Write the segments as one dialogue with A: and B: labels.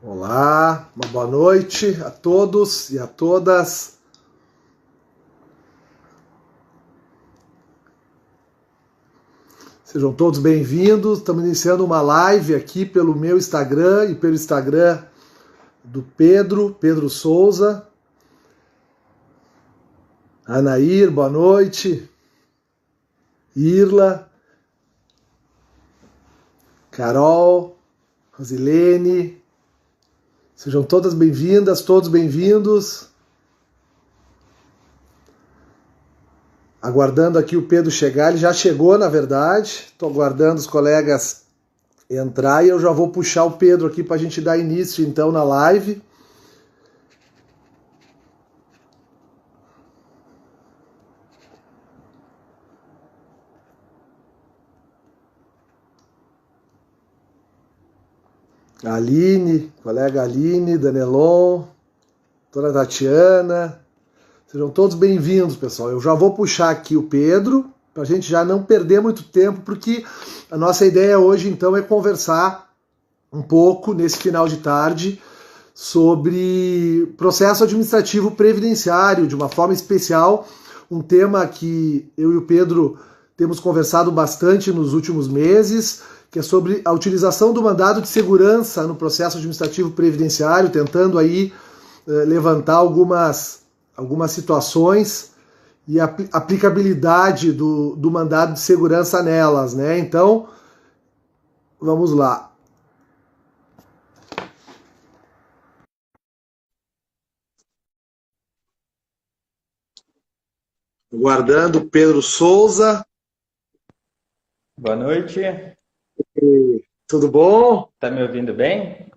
A: Olá, uma boa noite a todos e a todas. Sejam todos bem-vindos. Estamos iniciando uma live aqui pelo meu Instagram e pelo Instagram do Pedro Souza. Anair, boa noite. Irla, Carol, Rosilene. Sejam todas bem-vindas, todos bem-vindos. Aguardando aqui o Pedro chegar, ele já chegou, na verdade. Estou aguardando os colegas entrar e eu já vou puxar o Pedro aqui para a gente dar início, então, na live. Aline, colega Aline, Danelon, doutora Tatiana. Sejam todos bem-vindos, pessoal. Eu já vou puxar aqui o Pedro, para a gente já não perder muito tempo, porque a nossa ideia hoje, então, é conversar um pouco, nesse final de tarde, sobre processo administrativo previdenciário, de uma forma especial, um tema que eu e o Pedro temos conversado bastante nos últimos meses, que é sobre a utilização do mandado de segurança no processo administrativo previdenciário, tentando aí levantar algumas situações e a aplicabilidade do mandado de segurança nelas, né? Então, vamos lá. Aguardando Pedro Souza.
B: Boa noite.
A: Tudo bom?
B: Tá me ouvindo bem?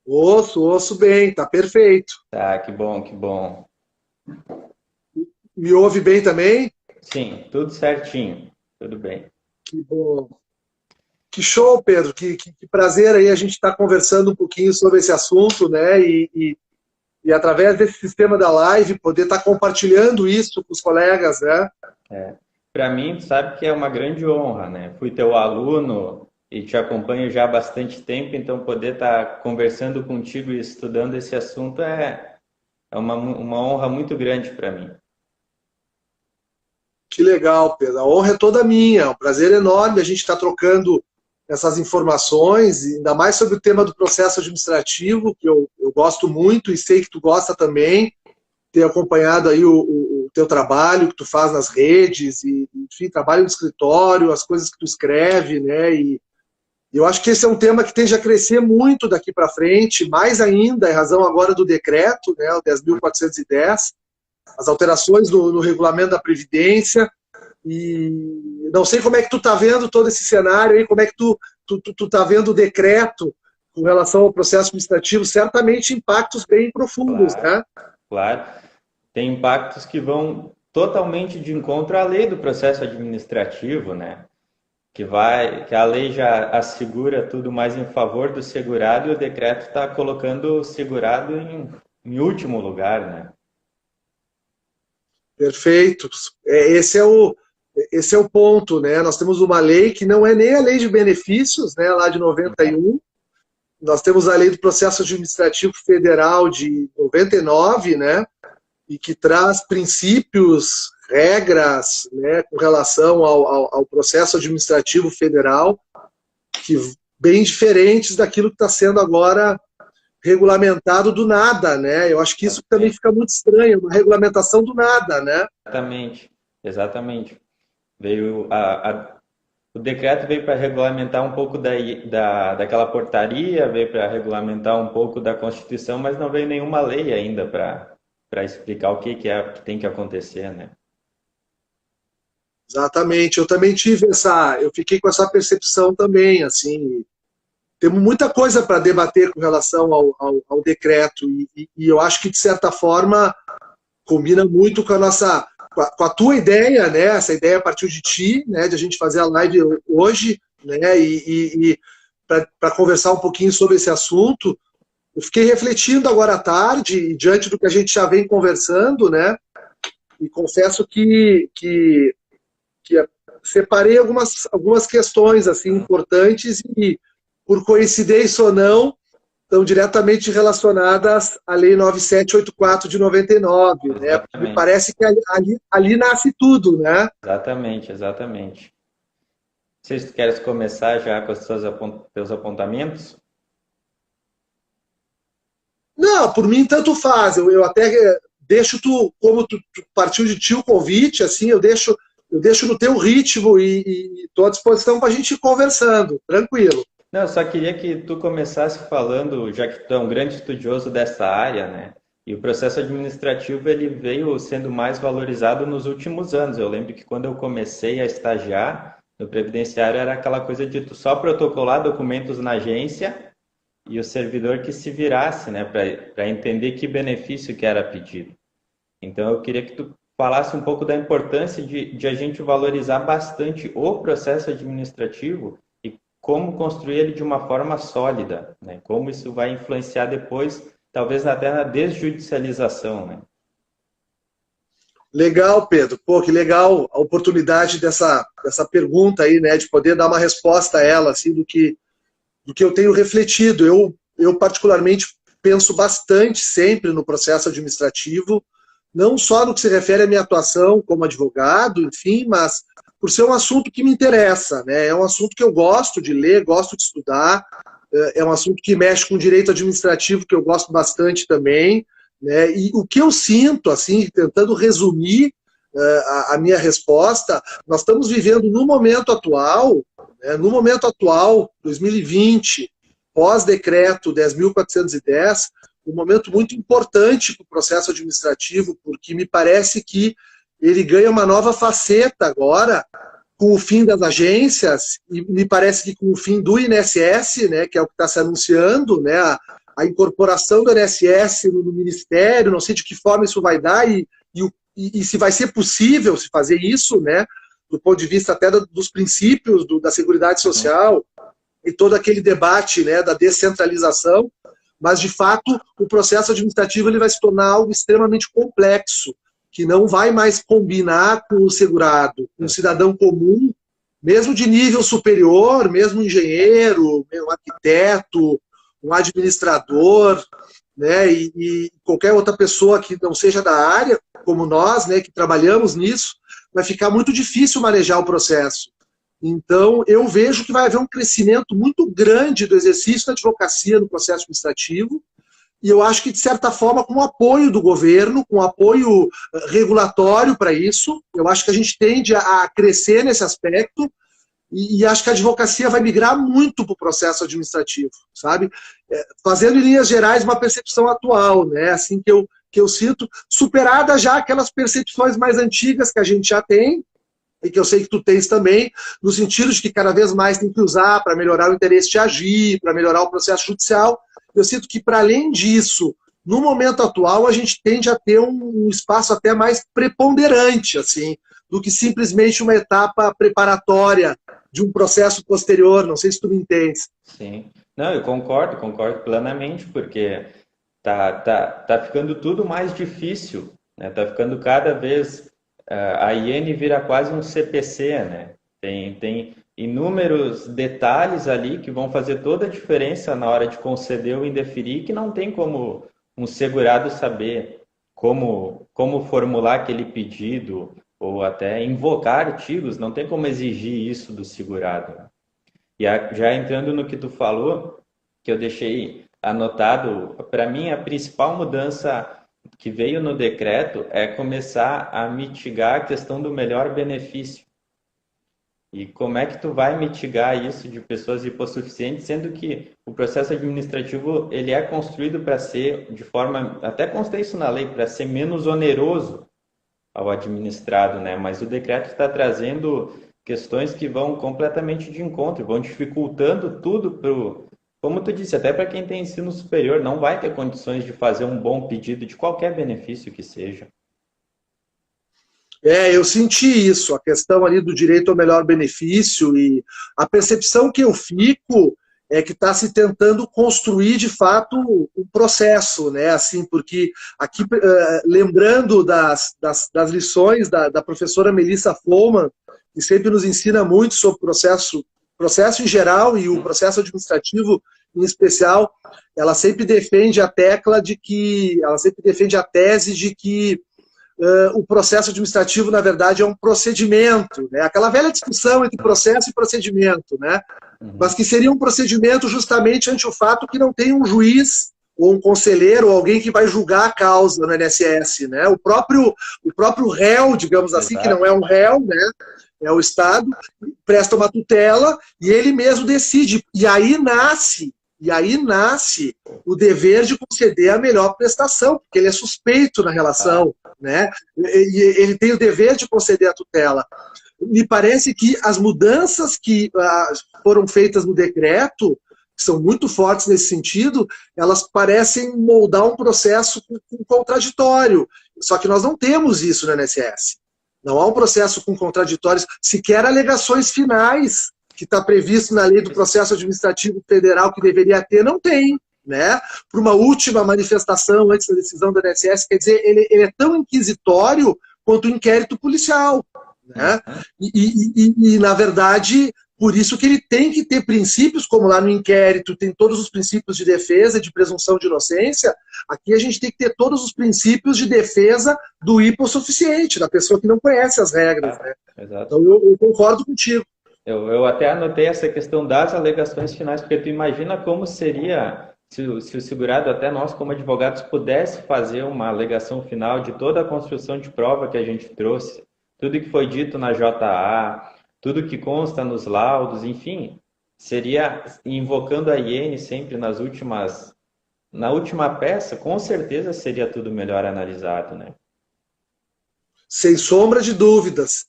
A: Ouço bem, tá perfeito.
B: Tá, que bom, que bom.
A: Me ouve bem também?
B: Sim, tudo certinho, tudo bem.
A: Que bom. Que show, Pedro, que prazer aí a gente estar conversando um pouquinho sobre esse assunto, né? E através desse sistema da live poder estar compartilhando isso com os colegas, né?
B: Para mim, tu sabe que é uma grande honra, né? Fui teu aluno e te acompanho já há bastante tempo, então poder estar conversando contigo e estudando esse assunto é uma honra muito grande para mim.
A: Que legal, Pedro. A honra é toda minha, é um prazer enorme a gente estar trocando essas informações, ainda mais sobre o tema do processo administrativo, que eu gosto muito e sei que tu gosta também, ter acompanhado aí o teu trabalho que tu faz nas redes, e, enfim, trabalho no escritório, as coisas que tu escreve, né? E eu acho que esse é um tema que tende a crescer muito daqui para frente, mais ainda em razão agora do decreto, né, o 10.410, as alterações no regulamento da Previdência. E não sei como é que tu está vendo todo esse cenário aí, como é que tu está vendo o decreto com relação ao processo administrativo, certamente impactos bem profundos,
B: Claro,
A: né?
B: claro. Tem impactos que vão totalmente de encontro à lei do processo administrativo, né? Que a lei já assegura tudo mais em favor do segurado e o decreto está colocando o segurado em último lugar, né?
A: Perfeito. Esse é o ponto, né? Nós temos uma lei que não é nem a lei de benefícios, né, lá de 91. Nós temos a lei do processo administrativo federal de 99, né? E que traz princípios, regras, né, com relação ao processo administrativo federal, que bem diferentes daquilo que está sendo agora regulamentado do nada, né? Eu acho que isso também fica muito estranho, uma regulamentação do nada, né?
B: Exatamente, exatamente. Veio o decreto veio para regulamentar um pouco daquela portaria, veio para regulamentar um pouco da Constituição, mas não veio nenhuma lei ainda para explicar o que é que tem que acontecer, né?
A: Exatamente. Eu também eu fiquei com essa percepção também, assim. Temos muita coisa para debater com relação ao decreto e eu acho que de certa forma combina muito com com a tua ideia, né? Essa ideia partiu de ti, né? De a gente fazer a live hoje, né? E para conversar um pouquinho sobre esse assunto. Eu fiquei refletindo agora à tarde, diante do que a gente já vem conversando, né? E confesso que separei algumas questões assim importantes e, por coincidência ou não, estão diretamente relacionadas à Lei 9784 de 99, né? Me parece que ali nasce tudo, né?
B: Exatamente, exatamente. Não sei se tu queres começar já com os teus apontamentos.
A: Não, por mim tanto faz. Eu até deixo como tu partiu de ti o convite, assim, eu deixo no teu ritmo e estou à disposição para a gente ir conversando, tranquilo.
B: Não, eu só queria que tu começasse falando, já que tu é um grande estudioso dessa área, né? E o processo administrativo ele veio sendo mais valorizado nos últimos anos. Eu lembro que quando eu comecei a estagiar no previdenciário era aquela coisa de tu só protocolar documentos na agência e o servidor que se virasse, né, para entender que benefício que era pedido. Então eu queria que tu falasse um pouco da importância de a gente valorizar bastante o processo administrativo e como construir ele de uma forma sólida, né? Como isso vai influenciar depois, talvez até na desjudicialização, né?
A: Legal, Pedro. Pô, que legal a oportunidade dessa pergunta aí, né, de poder dar uma resposta a ela, assim, do que eu tenho refletido. Eu particularmente penso bastante sempre no processo administrativo, não só no que se refere à minha atuação como advogado, enfim, mas por ser um assunto que me interessa, né? É um assunto que eu gosto de ler, gosto de estudar, é um assunto que mexe com direito administrativo, que eu gosto bastante também, né? E o que eu sinto, assim, tentando resumir a minha resposta, nós estamos vivendo no momento atual, 2020, pós-decreto 10.410, um momento muito importante para o processo administrativo, porque me parece que ele ganha uma nova faceta agora, com o fim das agências, e me parece que com o fim do INSS, né, que é o que está se anunciando, né, a incorporação do INSS no Ministério, não sei de que forma isso vai dar, e se vai ser possível se fazer isso, né, do ponto de vista até dos princípios da Seguridade Social, e todo aquele debate, né, da descentralização. Mas, de fato, o processo administrativo ele vai se tornar algo extremamente complexo, que não vai mais combinar com o segurado, com o cidadão comum, mesmo de nível superior, mesmo um engenheiro, um arquiteto, um administrador, né, e qualquer outra pessoa que não seja da área, como nós, né, que trabalhamos nisso, vai ficar muito difícil manejar o processo. Então, eu vejo que vai haver um crescimento muito grande do exercício da advocacia no processo administrativo, e eu acho que, de certa forma, com o apoio do governo, com apoio regulatório para isso, eu acho que a gente tende a crescer nesse aspecto, e acho que a advocacia vai migrar muito para o processo administrativo, sabe? Fazendo, em linhas gerais, uma percepção atual, né? Assim que eu sinto, superada já aquelas percepções mais antigas que a gente já tem, e que eu sei que tu tens também, no sentido de que cada vez mais tem que usar para melhorar o interesse de agir, para melhorar o processo judicial. Eu sinto que, para além disso, no momento atual, a gente tende a ter um espaço até mais preponderante, assim, do que simplesmente uma etapa preparatória de um processo posterior. Não sei se tu me entendes.
B: Sim. Não, eu concordo plenamente, porque tá ficando tudo mais difícil, né? Tá ficando cada vez... A IN vira quase um CPC, né? Tem inúmeros detalhes ali que vão fazer toda a diferença na hora de conceder ou indeferir, que não tem como um segurado saber como formular aquele pedido ou até invocar artigos, não tem como exigir isso do segurado. E já entrando no que tu falou, que eu deixei anotado, para mim a principal mudança que veio no decreto é começar a mitigar a questão do melhor benefício. E como é que tu vai mitigar isso de pessoas hipossuficientes, sendo que o processo administrativo ele é construído para ser, de forma, até consta isso na lei, para ser menos oneroso ao administrado, né? Mas o decreto está trazendo questões que vão completamente de encontro, vão dificultando tudo para, como tu disse, até para quem tem ensino superior, não vai ter condições de fazer um bom pedido de qualquer benefício que seja.
A: Eu senti isso, a questão ali do direito ao melhor benefício, e a percepção que eu fico é que está se tentando construir, de fato, um processo, né? Assim, porque aqui, lembrando das lições da professora Melissa Floman, que sempre nos ensina muito sobre processo em geral e o processo administrativo em especial, ela sempre defende a tese de que o processo administrativo, na verdade, é um procedimento, né? Aquela velha discussão entre processo e procedimento, né? Mas que seria um procedimento justamente ante o fato que não tem um juiz ou um conselheiro, ou alguém que vai julgar a causa no INSS, né? O próprio réu, digamos assim, que não é um réu, né? É o Estado, presta uma tutela e ele mesmo decide. E aí nasce o dever de conceder a melhor prestação, porque ele é suspeito na relação, né? E ele tem o dever de conceder a tutela. Me parece que as mudanças que foram feitas no decreto, que são muito fortes nesse sentido, elas parecem moldar um processo com contraditório. Só que nós não temos isso no INSS. Não há um processo com contraditórios, sequer alegações finais, que está previsto na lei do processo administrativo federal que deveria ter, não tem, né? Por uma última manifestação antes da decisão do INSS, quer dizer, ele é tão inquisitório quanto o inquérito policial, né? E, na verdade, por isso que ele tem que ter princípios, como lá no inquérito tem todos os princípios de defesa e de presunção de inocência, aqui a gente tem que ter todos os princípios de defesa do hipossuficiente, da pessoa que não conhece as regras, né? Então eu concordo contigo.
B: Eu até anotei essa questão das alegações finais, porque tu imagina como seria se o segurado, até nós como advogados, pudesse fazer uma alegação final de toda a construção de prova que a gente trouxe, tudo que foi dito na JA, tudo que consta nos laudos, enfim, seria invocando a IN sempre na última peça, com certeza seria tudo melhor analisado, né?
A: Sem sombra de dúvidas,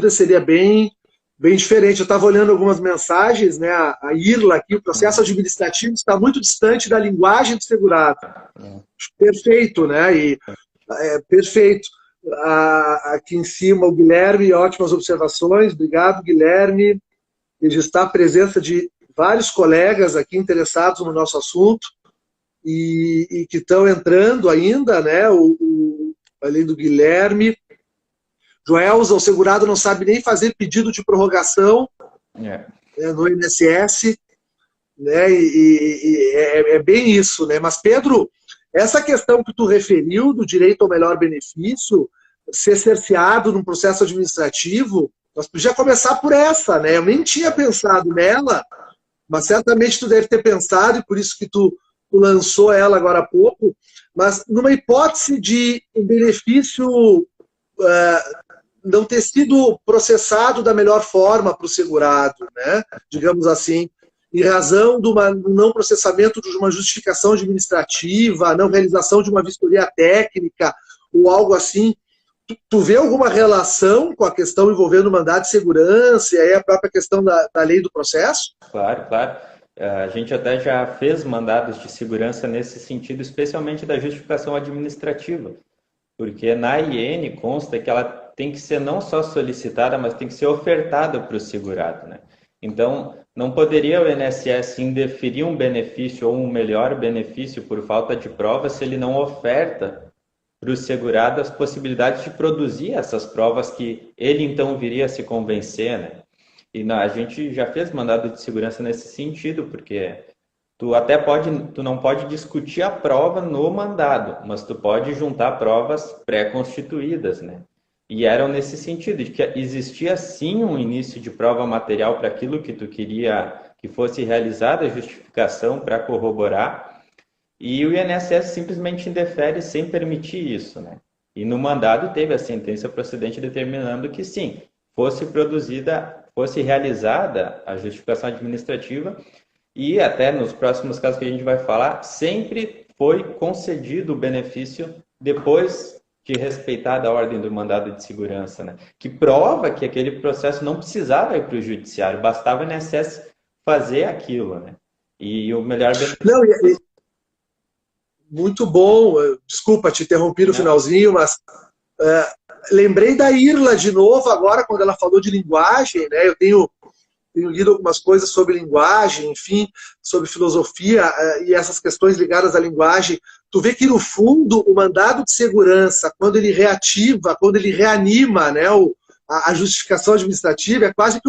A: seria bem diferente. Eu estava olhando algumas mensagens, né? A Irla aqui, o processo administrativo está muito distante da linguagem do segurado. Perfeito, né? Perfeito. Aqui em cima o Guilherme, ótimas observações. Obrigado, Guilherme. Registrar a presença de vários colegas aqui interessados no nosso assunto e que estão entrando ainda, né? Além do Guilherme. Joelza, o segurado não sabe nem fazer pedido de prorrogação no INSS, né? É bem isso, né? Mas, Pedro, essa questão que tu referiu do direito ao melhor benefício, ser cerceado num processo administrativo, nós podíamos começar por essa, né? Eu nem tinha pensado nela, mas certamente tu deve ter pensado, e por isso que tu lançou ela agora há pouco, mas numa hipótese de um benefício não ter sido processado da melhor forma para o segurado, né? Digamos assim, em razão do não processamento de uma justificação administrativa, não realização de uma vistoria técnica ou algo assim. Tu vê alguma relação com a questão envolvendo mandado de segurança e aí a própria questão da lei do processo?
B: Claro, claro. A gente até já fez mandados de segurança nesse sentido, especialmente da justificação administrativa, porque na IN consta que ela tem que ser não só solicitada, mas tem que ser ofertada para o segurado, né? Então, não poderia o INSS indeferir um benefício ou um melhor benefício por falta de prova se ele não oferta para o segurado as possibilidades de produzir essas provas que ele então viria a se convencer, né? E a gente já fez mandado de segurança nesse sentido, porque tu não pode discutir a prova no mandado, mas tu pode juntar provas pré-constituídas, né? E eram nesse sentido, de que existia sim um início de prova material para aquilo que tu queria que fosse realizada a justificação para corroborar, e o INSS simplesmente indefere sem permitir isso, né? E no mandado teve a sentença procedente determinando que sim, fosse realizada a justificação administrativa, e até nos próximos casos que a gente vai falar, sempre foi concedido o benefício depois de respeitada a ordem do mandado de segurança, né? Que prova que aquele processo não precisava ir para o judiciário, bastava o INSS fazer aquilo, né? E o melhor benefício...
A: Não, muito bom, desculpa te interromper no finalzinho, mas lembrei da Irla de novo agora, quando ela falou de linguagem, né? Eu tenho lido algumas coisas sobre linguagem, enfim, sobre filosofia e essas questões ligadas à linguagem. Tu vê que, no fundo, o mandado de segurança, quando ele reativa, quando ele reanima, né, a justificação administrativa, é quase que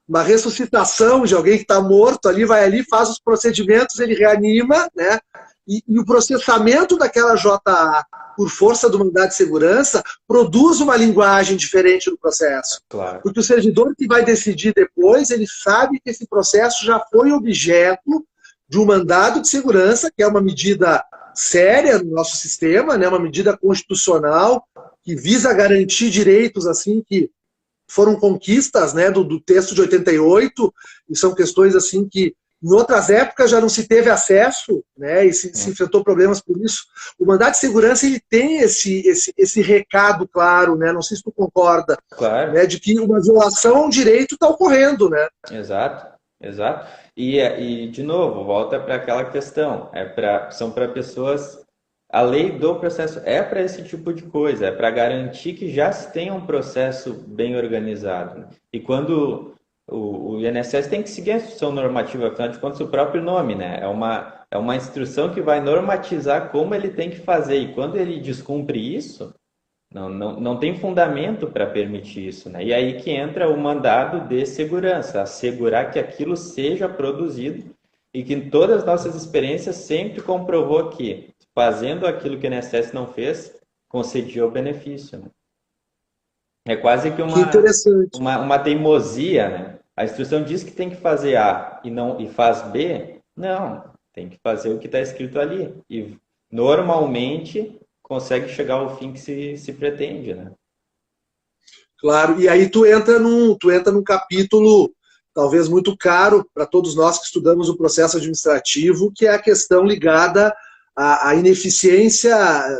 A: uma ressuscitação de alguém que está morto ali, vai ali, faz os procedimentos, ele reanima, né? E o processamento daquela JA por força do mandado de segurança produz uma linguagem diferente do processo.
B: Claro.
A: Porque o servidor que vai decidir depois, ele sabe que esse processo já foi objeto de um mandado de segurança, que é uma medida séria no nosso sistema, né? Uma medida constitucional que visa garantir direitos assim que foram conquistas, né, do texto de 88, e são questões assim que em outras épocas já não se teve acesso, né, e se enfrentou problemas por isso. O mandado de segurança ele tem esse recado claro, né, não sei se tu concorda,
B: claro,
A: né, de que uma violação a um direito está ocorrendo, né?
B: Exato, exato. E de novo, volta para aquela questão, são para pessoas. A lei do processo é para esse tipo de coisa, é para garantir que já se tenha um processo bem organizado, né? E quando o INSS tem que seguir a instrução normativa, afinal de contas, o próprio nome, né? É uma instrução que vai normatizar como ele tem que fazer. E quando ele descumpre isso, não tem fundamento para permitir isso, né? E aí que entra o mandado de segurança, assegurar que aquilo seja produzido e que em todas as nossas experiências sempre comprovou que fazendo aquilo que o INSS não fez, concedia o benefício, né? É quase que uma teimosia, né? A instrução diz que tem que fazer A e faz B. Não, tem que fazer o que está escrito ali. E normalmente consegue chegar ao fim que se pretende, né?
A: Claro, e aí tu entra num capítulo talvez muito caro para todos nós que estudamos o processo administrativo, que é a questão ligada à ineficiência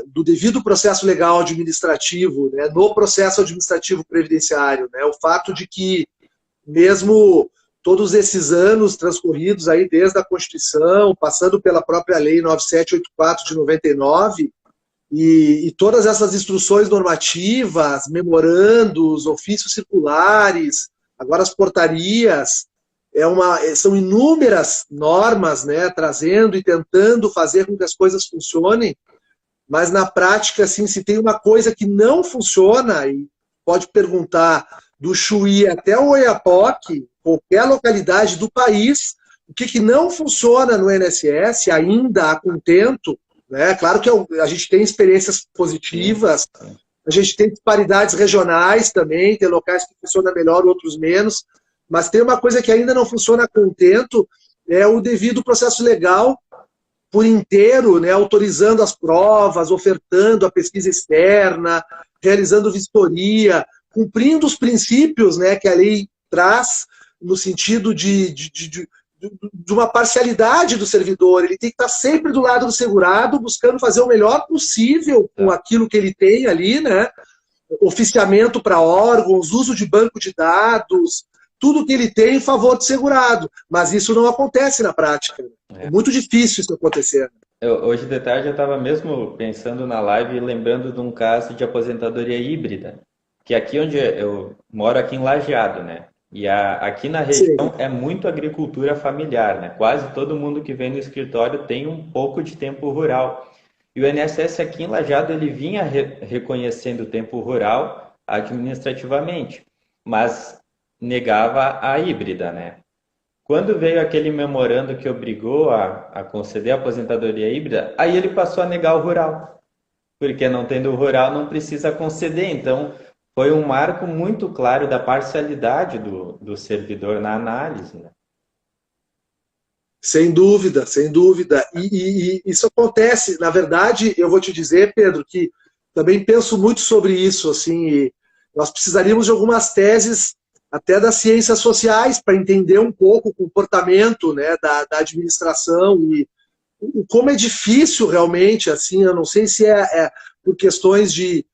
A: do devido processo legal administrativo, né, no processo administrativo previdenciário, né, o fato de que mesmo todos esses anos transcorridos aí desde a Constituição, passando pela própria Lei 9784 de 99, e todas essas instruções normativas, memorandos, ofícios circulares, agora as portarias, são inúmeras normas, né, trazendo e tentando fazer com que as coisas funcionem, mas na prática, assim, se tem uma coisa que não funciona, e pode perguntar do Chuí até o Oiapoque, qualquer localidade do país, o que não funciona no INSS, ainda a contento, né? Claro que a gente tem experiências positivas, a gente tem disparidades regionais também, tem locais que funcionam melhor, outros menos, mas tem uma coisa que ainda não funciona a contento, é o devido processo legal por inteiro, né, autorizando as provas, ofertando a pesquisa externa, realizando vistoria, cumprindo os princípios, né, que a lei traz no sentido de uma parcialidade do servidor. Ele tem que estar sempre do lado do segurado, buscando fazer o melhor possível com aquilo que ele tem ali, né? Oficiamento para órgãos, uso de banco de dados, tudo que ele tem em favor do segurado. Mas isso não acontece na prática. É muito difícil isso acontecer.
B: Hoje de tarde eu estava mesmo pensando na live e lembrando de um caso de aposentadoria híbrida, que aqui onde eu moro, aqui em Lajeado, né? E aqui na região é muito agricultura familiar, né? Quase todo mundo que vem no escritório tem um pouco de tempo rural. E o INSS aqui em Lajeado, ele vinha reconhecendo o tempo rural administrativamente, mas negava a híbrida, né? Quando veio aquele memorando que obrigou a conceder a aposentadoria híbrida, aí ele passou a negar o rural. Porque não tendo o rural não precisa conceder, então foi um marco muito claro da parcialidade do servidor na análise, né?
A: Sem dúvida, sem dúvida. E isso acontece. Na verdade, eu vou te dizer, Pedro, que também penso muito sobre isso. Assim, nós precisaríamos de algumas teses até das ciências sociais para entender um pouco o comportamento, né, da administração e como é difícil realmente. Assim, eu não sei se é por questões de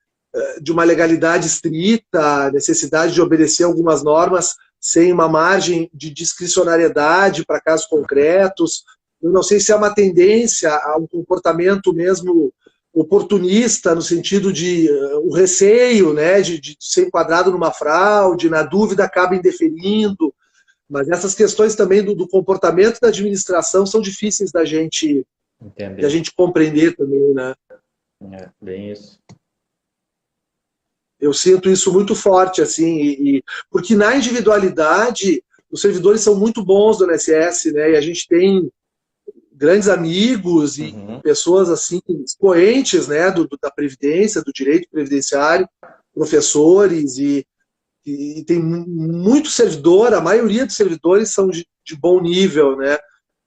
A: uma legalidade estrita, necessidade de obedecer algumas normas sem uma margem de discricionariedade para casos concretos. Eu não sei se é uma tendência a um comportamento mesmo oportunista, no sentido de o receio, né, de ser enquadrado numa fraude, na dúvida acaba indeferindo. Mas essas questões também do comportamento da administração são difíceis da gente compreender também, né?
B: É, bem isso.
A: Eu sinto isso muito forte, assim, porque na individualidade os servidores são muito bons do INSS, né? E a gente tem grandes amigos e pessoas assim expoentes, né, da previdência, do direito previdenciário, professores e tem muito servidor, a maioria dos servidores são de bom nível, né?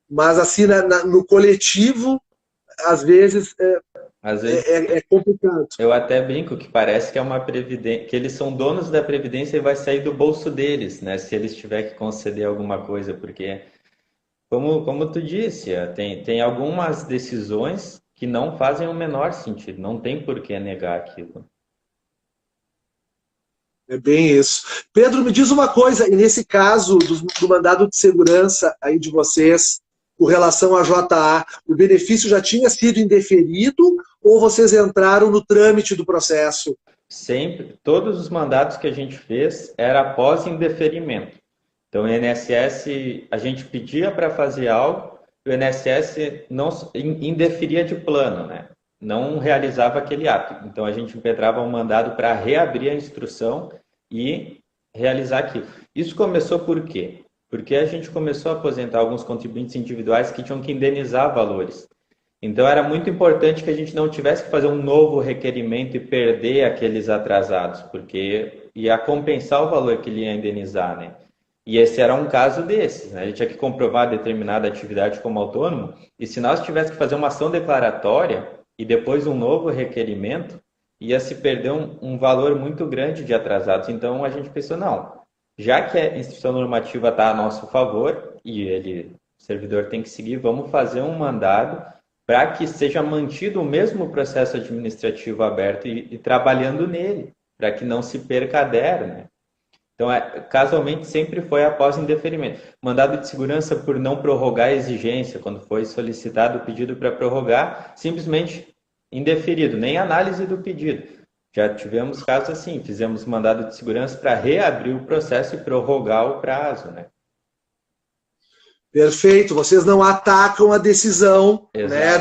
A: Mas assim no coletivo às vezes é complicado.
B: Eu até brinco que parece que é uma previdência, que eles são donos da previdência e vai sair do bolso deles, né? Se eles tiver que conceder alguma coisa, porque como tu disse, tem algumas decisões que não fazem o menor sentido, não tem por que negar aquilo.
A: É bem isso. Pedro, me diz uma coisa, e nesse caso do mandado de segurança aí de vocês, com relação à JA, o benefício já tinha sido indeferido ou vocês entraram no trâmite do processo?
B: Sempre, todos os mandatos que a gente fez era após indeferimento. Então, o INSS, a gente pedia para fazer algo, o INSS não indeferia de plano, né? Não realizava aquele ato. Então, a gente impetrava um mandado para reabrir a instrução e realizar aquilo. Isso começou por quê? Porque a gente começou a aposentar alguns contribuintes individuais que tinham que indenizar valores. Então, era muito importante que a gente não tivesse que fazer um novo requerimento e perder aqueles atrasados, porque ia compensar o valor que ele ia indenizar, né? E esse era um caso desses, né? Ele tinha que comprovar determinada atividade como autônomo, e se nós tivéssemos que fazer uma ação declaratória e depois um novo requerimento, ia se perder um valor muito grande de atrasados. Então a gente pensou, não, já que a instrução normativa está a nosso favor, e o servidor tem que seguir, vamos fazer um mandado para que seja mantido o mesmo processo administrativo aberto e trabalhando nele, para que não se perca a DER, né? Então, casualmente, sempre foi após indeferimento. Mandado de segurança por não prorrogar a exigência, quando foi solicitado o pedido para prorrogar, simplesmente indeferido, nem análise do pedido. Já tivemos casos assim, fizemos mandado de segurança para reabrir o processo e prorrogar o prazo, né?
A: Perfeito, vocês não atacam a decisão, né,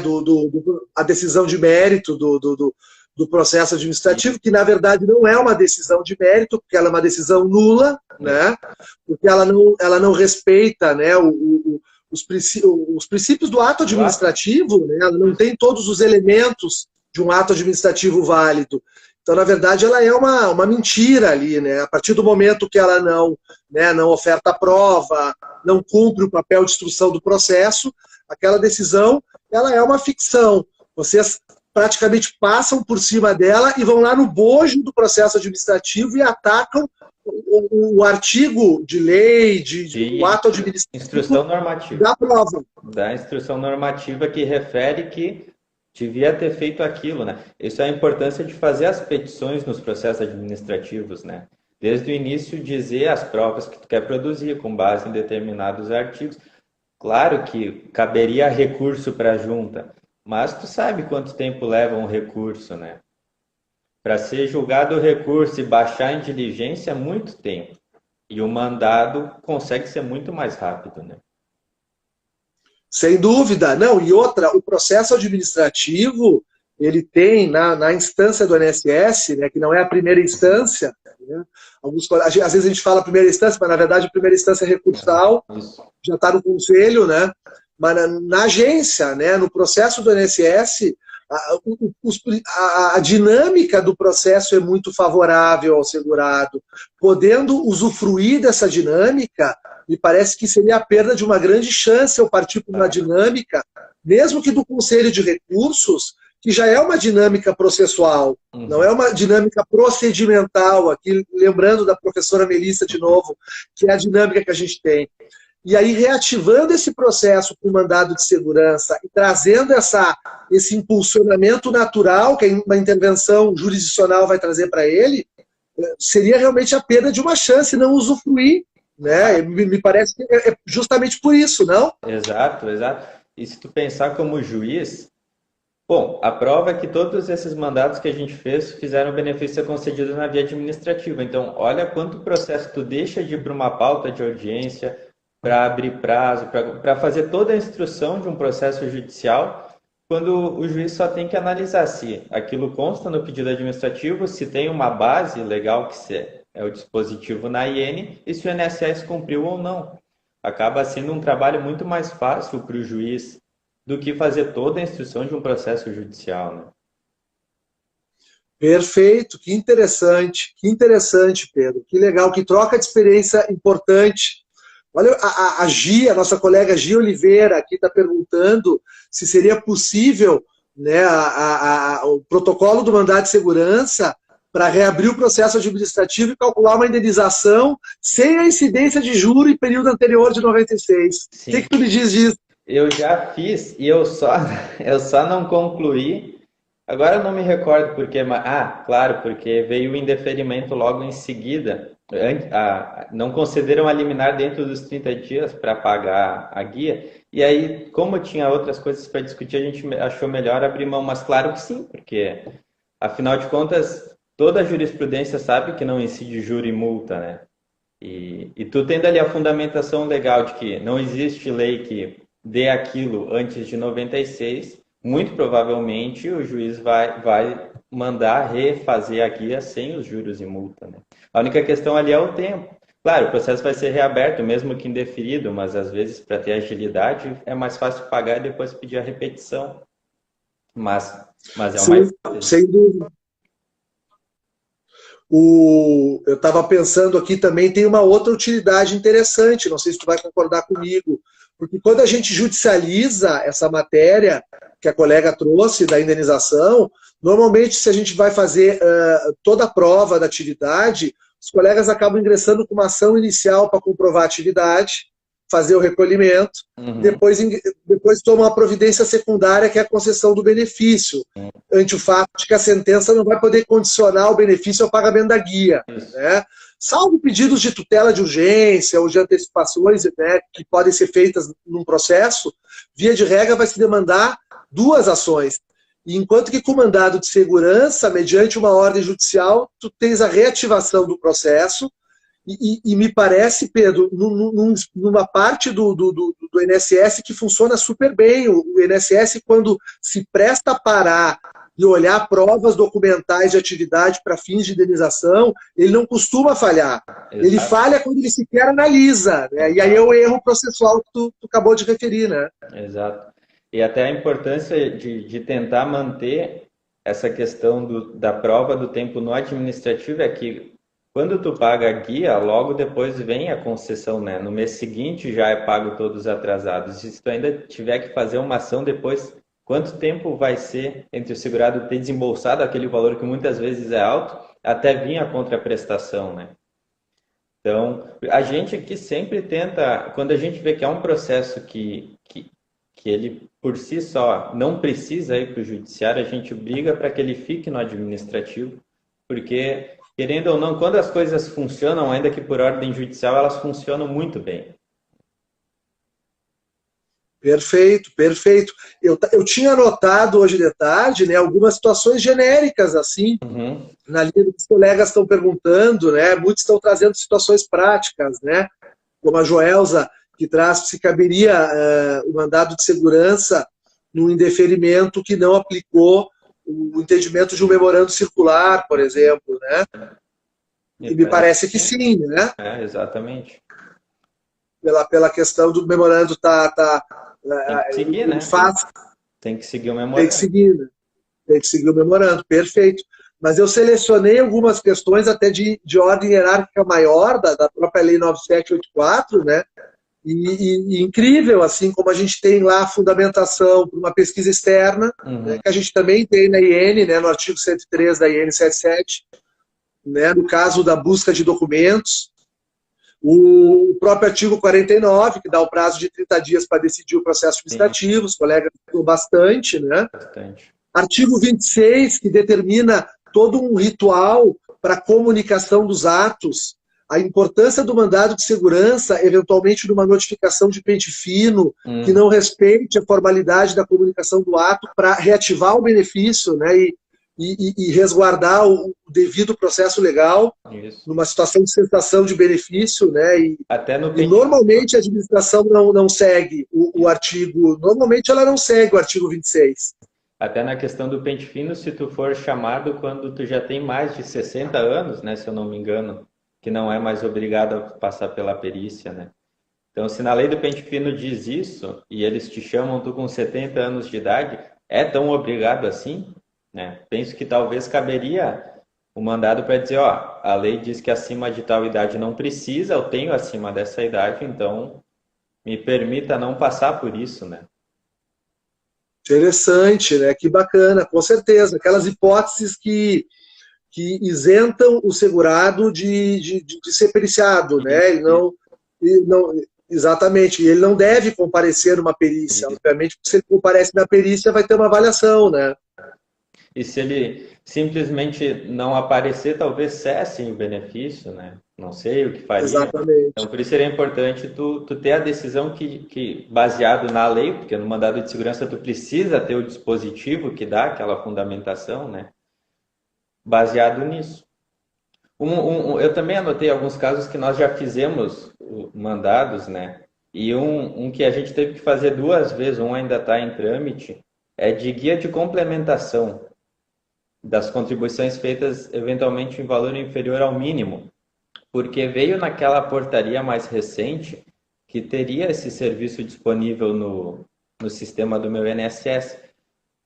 A: a decisão de mérito do processo administrativo, que na verdade não é uma decisão de mérito, porque ela é uma decisão nula, né, porque ela não respeita, né, os princípios do ato administrativo, né, ela não tem todos os elementos de um ato administrativo válido. Então, na verdade, ela é uma mentira ali, né? A partir do momento que ela não oferta a prova, não cumpre o papel de instrução do processo, aquela decisão ela é uma ficção. Vocês praticamente passam por cima dela e vão lá no bojo do processo administrativo e atacam o artigo de lei, o ato administrativo
B: instrução normativa.
A: Da prova.
B: Da instrução normativa que refere que devia ter feito aquilo, né? Isso é a importância de fazer as petições nos processos administrativos, né? Desde o início dizer as provas que tu quer produzir com base em determinados artigos. Claro que caberia recurso para a junta, mas tu sabe quanto tempo leva um recurso, né? Para ser julgado o recurso e baixar em diligência é muito tempo. E o mandado consegue ser muito mais rápido, né?
A: Sem dúvida, não. E outra, o processo administrativo, ele tem na instância do INSS, né, que não é a primeira instância, né, às vezes a gente fala primeira instância, mas na verdade a primeira instância é recursal, já está no conselho, né, mas na agência, né, no processo do INSS, a dinâmica do processo é muito favorável ao segurado. Podendo usufruir dessa dinâmica, me parece que seria a perda de uma grande chance eu partir para uma dinâmica, mesmo que do Conselho de Recursos, que já é uma dinâmica processual, não é uma dinâmica procedimental, aqui lembrando da professora Melissa de novo, que é a dinâmica que a gente tem. E aí, reativando esse processo com o mandado de segurança e trazendo esse impulsionamento natural que uma intervenção jurisdicional vai trazer para ele, seria realmente a perda de uma chance não usufruir, né? Me parece que é justamente por isso, não?
B: Exato, exato. E se tu pensar como juiz, bom, a prova é que todos esses mandatos que a gente fez fizeram benefício concedido na via administrativa. Então, olha quanto processo tu deixa de ir para uma pauta de audiência, para abrir prazo, para fazer toda a instrução de um processo judicial, quando o juiz só tem que analisar se aquilo consta no pedido administrativo, se tem uma base legal que é o dispositivo na IN e se o INSS cumpriu ou não. Acaba sendo um trabalho muito mais fácil para o juiz do que fazer toda a instrução de um processo judicial, né?
A: Perfeito, que interessante, Pedro, que legal, que troca de experiência importante. Olha, a Gia, a nossa colega Gia Oliveira, aqui está perguntando se seria possível, né, o protocolo do mandado de segurança para reabrir o processo administrativo e calcular uma indenização sem a incidência de juro em período anterior de 96.
B: Sim.
A: O que tu me diz disso?
B: Eu já fiz e eu só não concluí. Agora eu não me recordo porque, claro, porque veio o indeferimento logo em seguida. Não concederam a liminar dentro dos 30 dias para pagar a guia. E aí, como tinha outras coisas para discutir, a gente achou melhor abrir mão. Mas claro que sim, porque, afinal de contas, toda a jurisprudência sabe que não incide juro e multa, né? E tu tendo ali a fundamentação legal de que não existe lei que dê aquilo antes de 96, muito provavelmente o juiz vai mandar refazer a guia sem os juros e multa, né? A única questão ali é o tempo. Claro, o processo vai ser reaberto, mesmo que indeferido, mas às vezes para ter agilidade é mais fácil pagar e depois pedir a repetição. Mas é o mais...
A: Sem dúvida. Eu estava pensando aqui também, tem uma outra utilidade interessante, não sei se tu vai concordar comigo, porque quando a gente judicializa essa matéria que a colega trouxe da indenização, normalmente se a gente vai fazer toda a prova da atividade, os colegas acabam ingressando com uma ação inicial para comprovar a atividade, fazer o recolhimento, depois tomam a providência secundária, que é a concessão do benefício, ante o fato de que a sentença não vai poder condicionar o benefício ao pagamento da guia, né? Salvo pedidos de tutela de urgência ou de antecipações, né, que podem ser feitas num processo, via de regra vai se demandar duas ações. E enquanto que com mandado de segurança, mediante uma ordem judicial, tu tens a reativação do processo. E me parece, Pedro, numa parte do INSS que funciona super bem. O INSS, quando se presta a parar e olhar provas documentais de atividade para fins de indenização, ele não costuma falhar. Exato. Ele falha quando ele sequer analisa, né? E aí é o erro processual que tu acabou de referir, né?
B: Exato. E até a importância de tentar manter essa questão da prova do tempo no administrativo é que quando tu paga a guia, logo depois vem a concessão, né? No mês seguinte já é pago todos atrasados. E se tu ainda tiver que fazer uma ação depois, quanto tempo vai ser entre o segurado ter desembolsado aquele valor que muitas vezes é alto, até vir a contraprestação, né? Então, a gente aqui sempre tenta, quando a gente vê que é um processo que ele por si só não precisa ir para o judiciário, a gente briga para que ele fique no administrativo, porque, querendo ou não, quando as coisas funcionam, ainda que por ordem judicial, elas funcionam muito bem.
A: Perfeito, perfeito. Eu tinha anotado hoje de tarde, né, algumas situações genéricas, assim, na linha que os colegas estão perguntando, né, muitos estão trazendo situações práticas, né, como a Joelza, que traz se caberia o mandado de segurança no indeferimento que não aplicou o entendimento de um memorando circular, por exemplo, né? E me parece que sim, né?
B: É, exatamente.
A: Pela questão do memorando
B: tem que seguir, né? Tem que seguir o memorando.
A: Tem que seguir, né? Tem que seguir o memorando, perfeito. Mas eu selecionei algumas questões até de ordem hierárquica maior da própria Lei 9784, né? E incrível, assim como a gente tem lá a fundamentação para uma pesquisa externa, né, que a gente também tem na IN, né, no artigo 103 da IN 77, né, no caso da busca de documentos, o próprio artigo 49, que dá o prazo de 30 dias para decidir o processo administrativo, os colegas falam bastante, né? Bastante. Artigo 26, que determina todo um ritual para a comunicação dos atos, a importância do mandado de segurança, eventualmente numa notificação de pente fino, que não respeite a formalidade da comunicação do ato para reativar o benefício, né, e resguardar o devido processo legal. Isso. Numa situação de cessação de benefício, né, e normalmente a administração não segue o artigo, normalmente ela não segue o artigo 26.
B: Até na questão do pente fino, se tu for chamado quando tu já tem mais de 60 anos, né, se eu não me engano, que não é mais obrigado a passar pela perícia, né? Então, se na lei do pente fino diz isso, e eles te chamam tu com 70 anos de idade, é tão obrigado assim? Né? Penso que talvez caberia o mandado para dizer, ó, a lei diz que acima de tal idade não precisa, eu tenho acima dessa idade, então me permita não passar por isso, né?
A: Interessante, né? Que bacana, com certeza. Aquelas hipóteses que isentam o segurado de ser periciado, né? E não, exatamente, ele não deve comparecer numa perícia, obviamente, porque se ele comparece na perícia vai ter uma avaliação, né?
B: E se ele simplesmente não aparecer, talvez cessem o benefício, né? Não sei o que faria.
A: Exatamente.
B: Então, por isso seria importante tu ter a decisão baseado na lei, porque no mandado de segurança tu precisa ter o dispositivo que dá aquela fundamentação, né? Baseado nisso. Eu também anotei alguns casos que nós já fizemos mandados, né? E um que a gente teve que fazer 2 vezes, um ainda está em trâmite, é de guia de complementação das contribuições feitas eventualmente em valor inferior ao mínimo, porque veio naquela portaria mais recente que teria esse serviço disponível no sistema do meu INSS,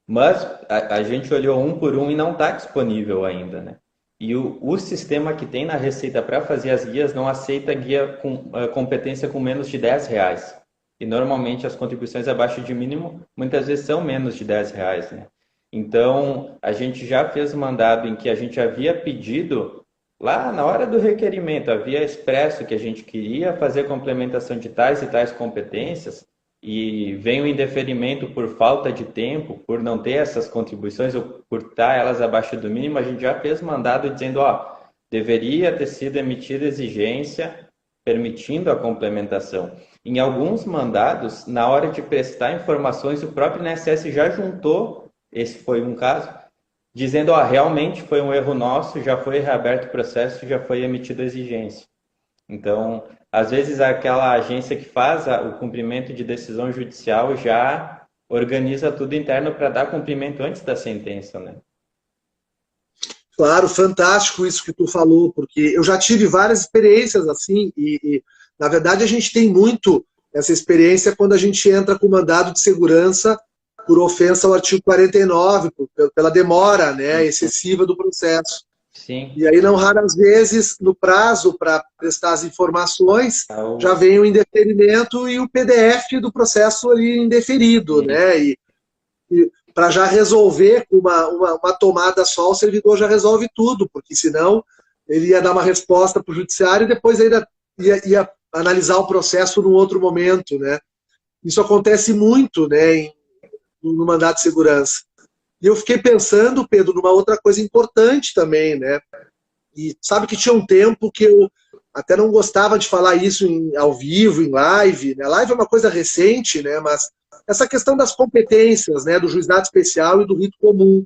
B: mas a gente olhou um por um e não está disponível ainda, né? E o sistema que tem na Receita para fazer as guias não aceita guia com competência com menos de R$ 10. E normalmente as contribuições abaixo de mínimo muitas vezes são menos de R$ 10, né? Então, a gente já fez um mandado em que a gente havia pedido, lá na hora do requerimento, havia expresso que a gente queria fazer complementação de tais e tais competências, e vem o indeferimento por falta de tempo, por não ter essas contribuições ou por estar elas abaixo do mínimo, a gente já fez mandado dizendo, ó, deveria ter sido emitida exigência permitindo a complementação. Em alguns mandados, na hora de prestar informações, o próprio INSS já juntou, esse foi um caso, dizendo, ó, realmente foi um erro nosso, já foi reaberto o processo, já foi emitida a exigência. Então, às vezes aquela agência que faz o cumprimento de decisão judicial já organiza tudo interno para dar cumprimento antes da sentença, né?
A: Claro, fantástico isso que tu falou, porque eu já tive várias experiências assim, e na verdade a gente tem muito essa experiência quando a gente entra com mandado de segurança por ofensa ao artigo 49, pela demora, né, excessiva do processo.
B: Sim.
A: E aí, não raras vezes, no prazo para prestar as informações, já vem o indeferimento e o PDF do processo ali indeferido, né? E para já resolver com uma tomada só, o servidor já resolve tudo, porque senão ele ia dar uma resposta para o judiciário e depois ainda ia analisar o processo num outro momento, né? Isso acontece muito, né, no mandado de segurança. E eu fiquei pensando, Pedro, numa outra coisa importante também, né? E sabe que tinha um tempo que eu até não gostava de falar isso ao vivo, em live, né? Live é uma coisa recente, né? Mas essa questão das competências, né? Do juizado especial e do rito comum.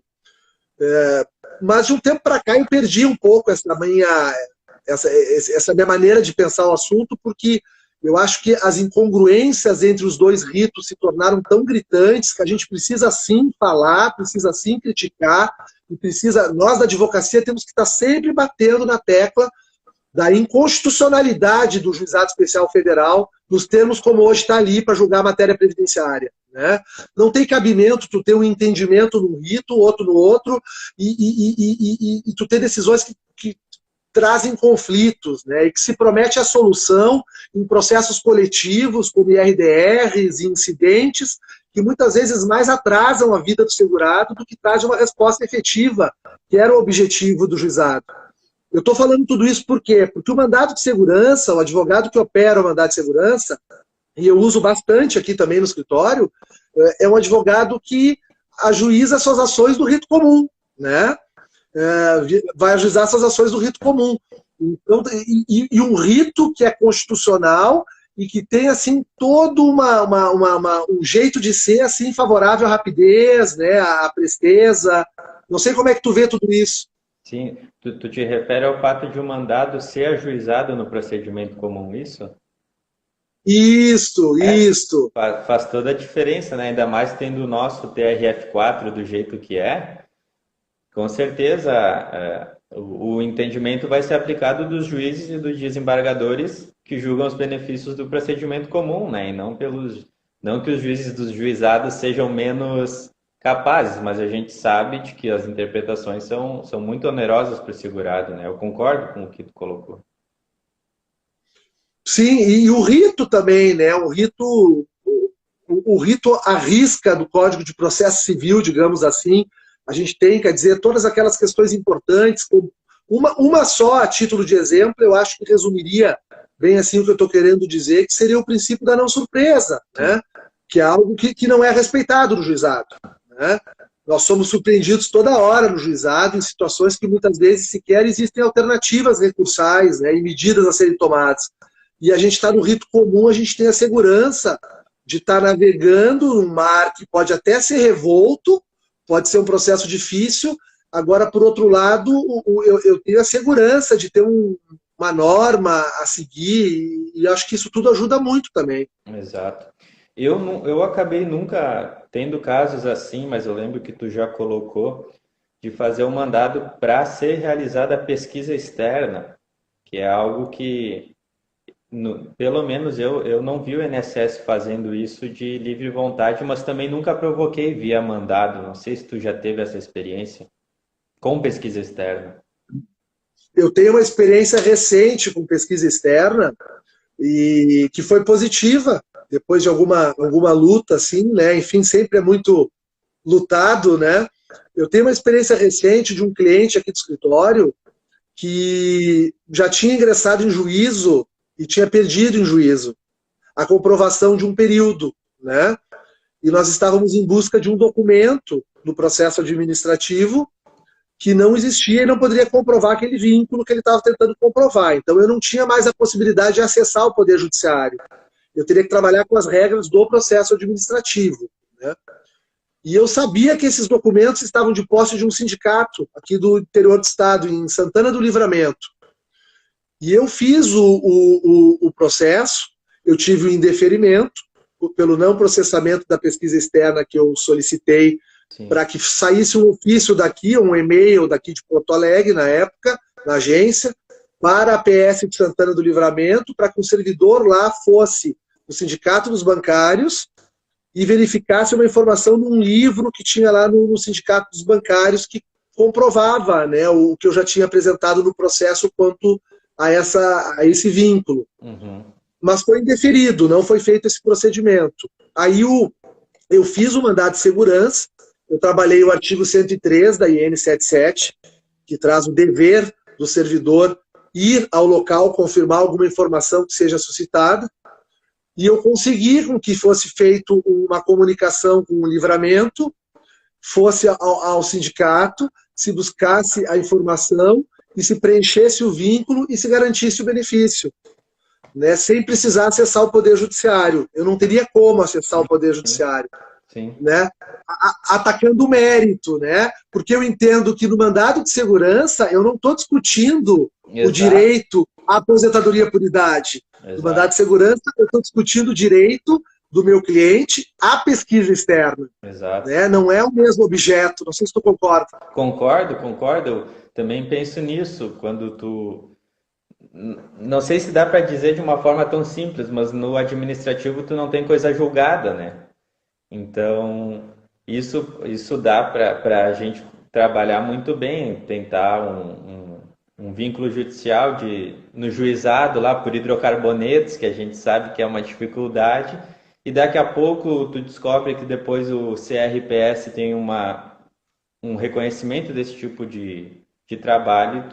A: Mas de um tempo para cá eu perdi um pouco essa minha maneira de pensar o assunto, porque eu acho que as incongruências entre os dois ritos se tornaram tão gritantes que a gente precisa sim falar, precisa sim criticar, e nós da advocacia temos que estar sempre batendo na tecla da inconstitucionalidade do Juizado Especial Federal, nos termos como hoje está ali para julgar a matéria previdenciária, né? Não tem cabimento tu ter um entendimento num rito, outro no outro, e tu ter decisões que trazem conflitos, né, e que se promete a solução em processos coletivos, como IRDRs e incidentes, que muitas vezes mais atrasam a vida do segurado do que trazem uma resposta efetiva, que era o objetivo do juizado. Eu estou falando tudo isso por quê? Porque o mandado de segurança, o advogado que opera o mandado de segurança, e eu uso bastante aqui também no escritório, é um advogado que ajuiza suas ações do rito comum, né? Vai ajuizar suas ações do rito comum. Então, e um rito que é constitucional e que tem assim todo um jeito de ser assim favorável à rapidez, né, à presteza. Não sei como é que tu vê tudo isso.
B: Sim, tu te refere ao fato de o mandado ser ajuizado no procedimento comum, isso?
A: Isso.
B: Faz toda a diferença, né? Ainda mais tendo o nosso TRF4 do jeito que é. Com certeza, O entendimento vai ser aplicado dos juízes e dos desembargadores que julgam os benefícios do procedimento comum, né? E não que os juízes dos juizados sejam menos capazes, mas a gente sabe de que as interpretações são muito onerosas para o segurado, né? Eu concordo com o que tu colocou.
A: Sim, e o rito também, né? O rito à risca do Código de Processo Civil, digamos assim, a gente tem, quer dizer, todas aquelas questões importantes, uma só a título de exemplo, eu acho que resumiria bem assim o que eu estou querendo dizer, que seria o princípio da não surpresa, né? Que é algo que não é respeitado no juizado, né? Nós somos surpreendidos toda hora no juizado em situações que muitas vezes sequer existem alternativas recursais, né, e medidas a serem tomadas. E a gente está no rito comum, a gente tem a segurança de estar navegando num mar que pode até ser revolto, pode ser um processo difícil. Agora, por outro lado, eu tenho a segurança de ter uma norma a seguir, e acho que isso tudo ajuda muito também.
B: Exato. Eu acabei nunca tendo casos assim, mas eu lembro que tu já colocou de fazer um mandado para ser realizada a pesquisa externa, que é algo que pelo menos eu não vi o INSS fazendo isso de livre vontade, mas também nunca provoquei via mandado. Não sei se tu já teve essa experiência com pesquisa externa.
A: Eu tenho uma experiência recente com pesquisa externa e que foi positiva, depois de alguma luta, assim, né? Enfim, sempre é muito lutado, né? Eu tenho uma experiência recente de um cliente aqui do escritório que já tinha ingressado em juízo e tinha perdido em juízo a comprovação de um período, né? E nós estávamos em busca de um documento no processo administrativo que não existia e não poderia comprovar aquele vínculo que ele estava tentando comprovar. Então eu não tinha mais a possibilidade de acessar o Poder Judiciário. Eu teria que trabalhar com as regras do processo administrativo, né? E eu sabia que esses documentos estavam de posse de um sindicato aqui do interior do estado, em Santana do Livramento. E eu fiz o processo, eu tive o indeferimento pelo não processamento da pesquisa externa que eu solicitei para que saísse um ofício daqui, um e-mail daqui de Porto Alegre, na época, na agência, para a PS de Santana do Livramento, para que o servidor lá fosse o Sindicato dos Bancários e verificasse uma informação num livro que tinha lá no Sindicato dos Bancários que comprovava, né, o que eu já tinha apresentado no processo quanto a esse vínculo.
B: Uhum.
A: Mas foi indeferido, não foi feito esse procedimento. Aí eu fiz o mandado de segurança, eu trabalhei o artigo 103 da IN 77, que traz o dever do servidor ir ao local, confirmar alguma informação que seja suscitada, e eu consegui com que fosse feito uma comunicação com o Livramento, fosse ao sindicato, se buscasse a informação e se preenchesse o vínculo e se garantisse o benefício, né, sem precisar acessar o Poder Judiciário. Eu não teria como acessar o Poder Judiciário.
B: Sim.
A: Né, atacando o mérito, né, porque eu entendo que no mandado de segurança eu não estou discutindo o direito à aposentadoria por idade. No mandado de segurança eu estou discutindo o direito do meu cliente à pesquisa externa.
B: Exato.
A: Né, não é o mesmo objeto, não sei se tu concorda.
B: Concordo. Eu também penso nisso, quando tu... Não sei se dá para dizer de uma forma tão simples, mas no administrativo tu não tem coisa julgada, né? Então, isso dá para a gente trabalhar muito bem, tentar um vínculo judicial no juizado lá por hidrocarbonetos, que a gente sabe que é uma dificuldade, e daqui a pouco tu descobre que depois o CRPS tem um reconhecimento desse tipo de trabalho,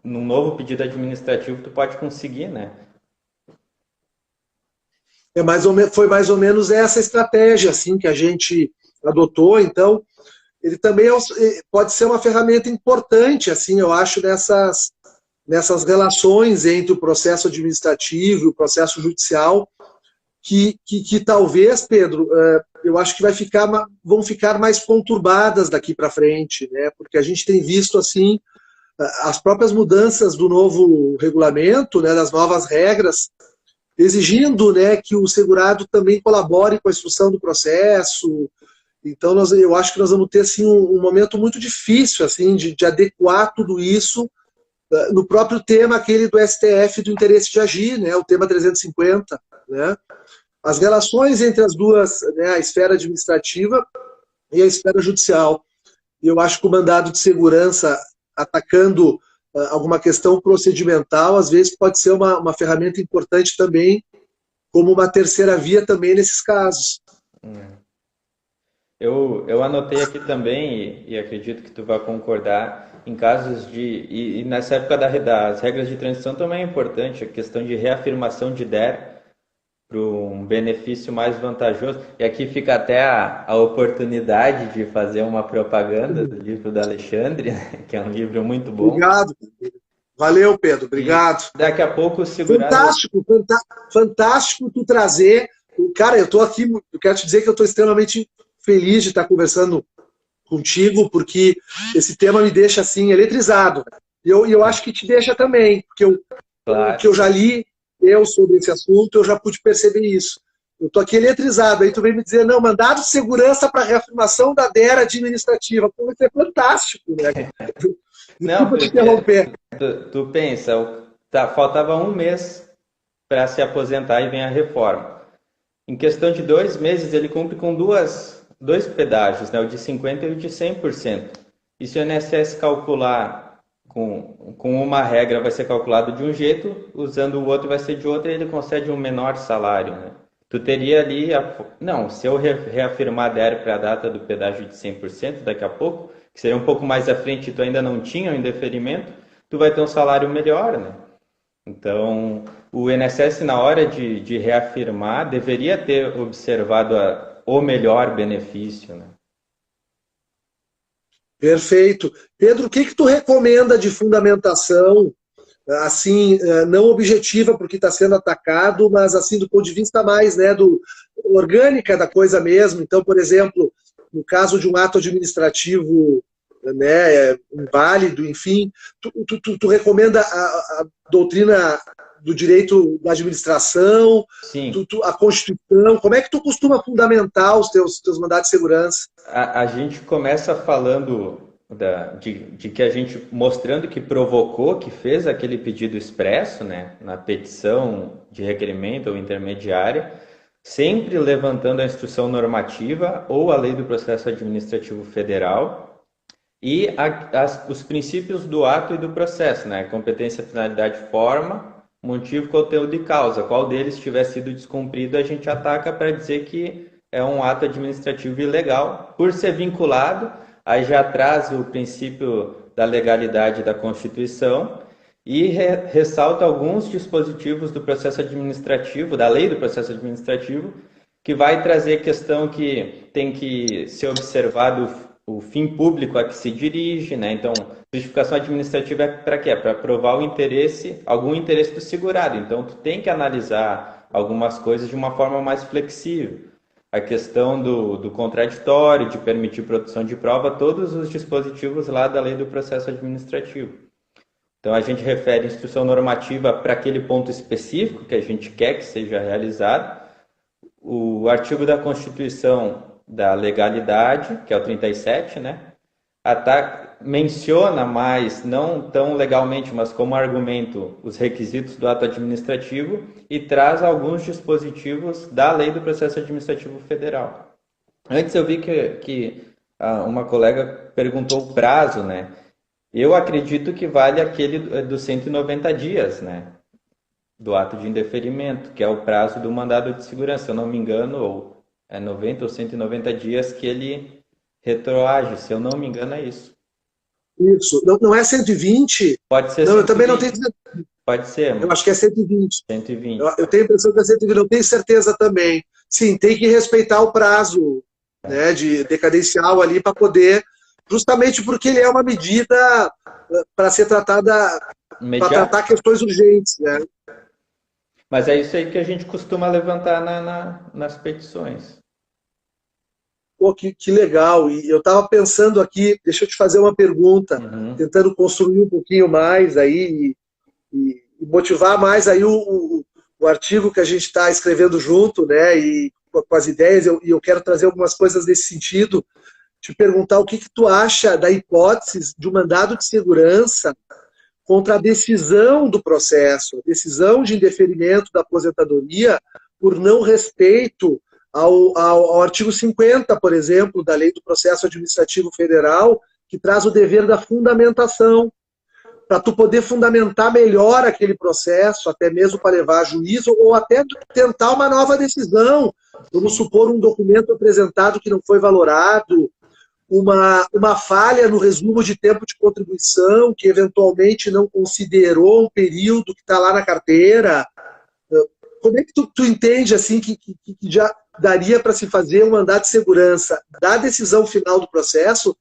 B: e num novo pedido administrativo, tu pode conseguir, né?
A: Foi mais ou menos essa estratégia assim, que a gente adotou. Então, ele também pode ser uma ferramenta importante, assim, eu acho, nessas relações entre o processo administrativo e o processo judicial, que talvez, Pedro, eu acho que vão ficar mais conturbadas daqui para frente, né? Porque a gente tem visto assim as próprias mudanças do novo regulamento, né, das novas regras, exigindo, né, que o segurado também colabore com a instrução do processo Então eu acho que nós vamos ter assim, um momento muito difícil assim, de adequar tudo isso no próprio tema aquele do STF do interesse de agir, né, o tema 350, né, as relações entre as duas, né, a esfera administrativa e a esfera judicial. E eu acho que o mandado de segurança atacando alguma questão procedimental, às vezes pode ser uma ferramenta importante também, como uma terceira via também nesses casos.
B: Eu anotei aqui também, e acredito que tu vai concordar, em casos de... E nessa época das regras de transição também é importante, a questão de reafirmação de DER para um benefício mais vantajoso. E aqui fica até a oportunidade de fazer uma propaganda do livro do Alexandre, né, que é um livro muito bom.
A: Obrigado. Valeu, Pedro. Obrigado.
B: E daqui a pouco o segurado...
A: Fantástico tu trazer... Cara, eu tô aqui, eu quero te dizer que eu estou extremamente feliz de estar conversando contigo, porque esse tema me deixa assim, eletrizado. E eu acho que te deixa também, porque
B: Claro.
A: o que eu já li sobre esse assunto, eu já pude perceber isso. Eu estou aqui eletrizado, aí tu vem me dizer, não, mandado de segurança para reafirmação da DER administrativa. Pô, isso é fantástico, né?
B: Não,
A: te interromper.
B: Tu pensa, faltava um mês para se aposentar e vem a reforma. Em questão de 2 meses, ele cumpre com dois pedágios, né? O de 50% e o de 100%. E se o INSS calcular com uma regra, vai ser calculado de um jeito, usando o outro vai ser de outro, e ele concede um menor salário, né? Tu teria ali... Não, se eu reafirmar a DER para a data do pedágio de 100% daqui a pouco, que seria um pouco mais à frente e tu ainda não tinha o indeferimento, tu vai ter um salário melhor, né? Então, o INSS, na hora de reafirmar, deveria ter observado o melhor benefício, né?
A: Perfeito. Pedro, o que tu recomenda de fundamentação, assim, não objetiva porque está sendo atacado, mas assim do ponto de vista mais, né, orgânica da coisa mesmo? Então, por exemplo, no caso de um ato administrativo, né, inválido, enfim, tu recomenda a doutrina do direito da administração,
B: Sim.
A: A Constituição, como é que tu costuma fundamentar os teus mandados de segurança?
B: A gente começa falando de que a gente, mostrando que provocou, que fez aquele pedido expresso, né, na petição de requerimento ou intermediária, sempre levantando a instrução normativa ou a lei do processo administrativo federal, e os princípios do ato e do processo, né? Competência, finalidade, forma, motivo, conteúdo e causa. Qual deles tiver sido descumprido, a gente ataca para dizer que é um ato administrativo ilegal. Por ser vinculado, aí já traz o princípio da legalidade da Constituição e ressalta alguns dispositivos do processo administrativo, da lei do processo administrativo, que vai trazer questão que tem que ser observado o fim público a que se dirige, né? Então, justificação administrativa é para quê? É para provar algum interesse do segurado. Então, tu tem que analisar algumas coisas de uma forma mais flexível. A questão do contraditório, de permitir produção de prova, todos os dispositivos lá da lei do processo administrativo. Então, a gente refere instrução normativa para aquele ponto específico que a gente quer que seja realizado. O artigo da Constituição da legalidade, que é o 37, né? Menciona mais, não tão legalmente, mas como argumento, os requisitos do ato administrativo e traz alguns dispositivos da lei do processo administrativo federal. Antes eu vi que uma colega perguntou o prazo, né? Eu acredito que vale aquele dos 190 dias, né? Do ato de indeferimento, que é o prazo do mandado de segurança, se eu não me engano, ou 90 ou 190 dias que ele retroage, se eu não me engano é isso.
A: Isso, não é 120?
B: Pode ser.
A: Não,
B: 120.
A: Eu também não tenho.
B: Pode ser.
A: Eu acho que é 120.
B: 120.
A: Eu tenho a impressão que é 120, não tenho certeza também. Sim, tem que respeitar o prazo, né, de decadencial ali para poder, justamente porque ele é uma medida para ser tratada, para tratar questões urgentes, né?
B: Mas é isso aí que a gente costuma levantar nas petições.
A: Pô, que legal. E eu estava pensando aqui, deixa eu te fazer uma pergunta, tentando construir um pouquinho mais aí e motivar mais aí o artigo que a gente está escrevendo junto, né? E com as ideias, e eu quero trazer algumas coisas nesse sentido, te perguntar o que tu acha da hipótese de um mandado de segurança contra a decisão do processo, a decisão de indeferimento da aposentadoria por não respeito ao artigo 50, por exemplo, da Lei do Processo Administrativo Federal, que traz o dever da fundamentação, para tu poder fundamentar melhor aquele processo, até mesmo para levar a juízo, ou até tentar uma nova decisão. Vamos supor um documento apresentado que não foi valorado, uma falha no resumo de tempo de contribuição, que eventualmente não considerou um período que está lá na carteira. Como é que tu entende assim, que já daria para se fazer um mandado de segurança da decisão final do processo?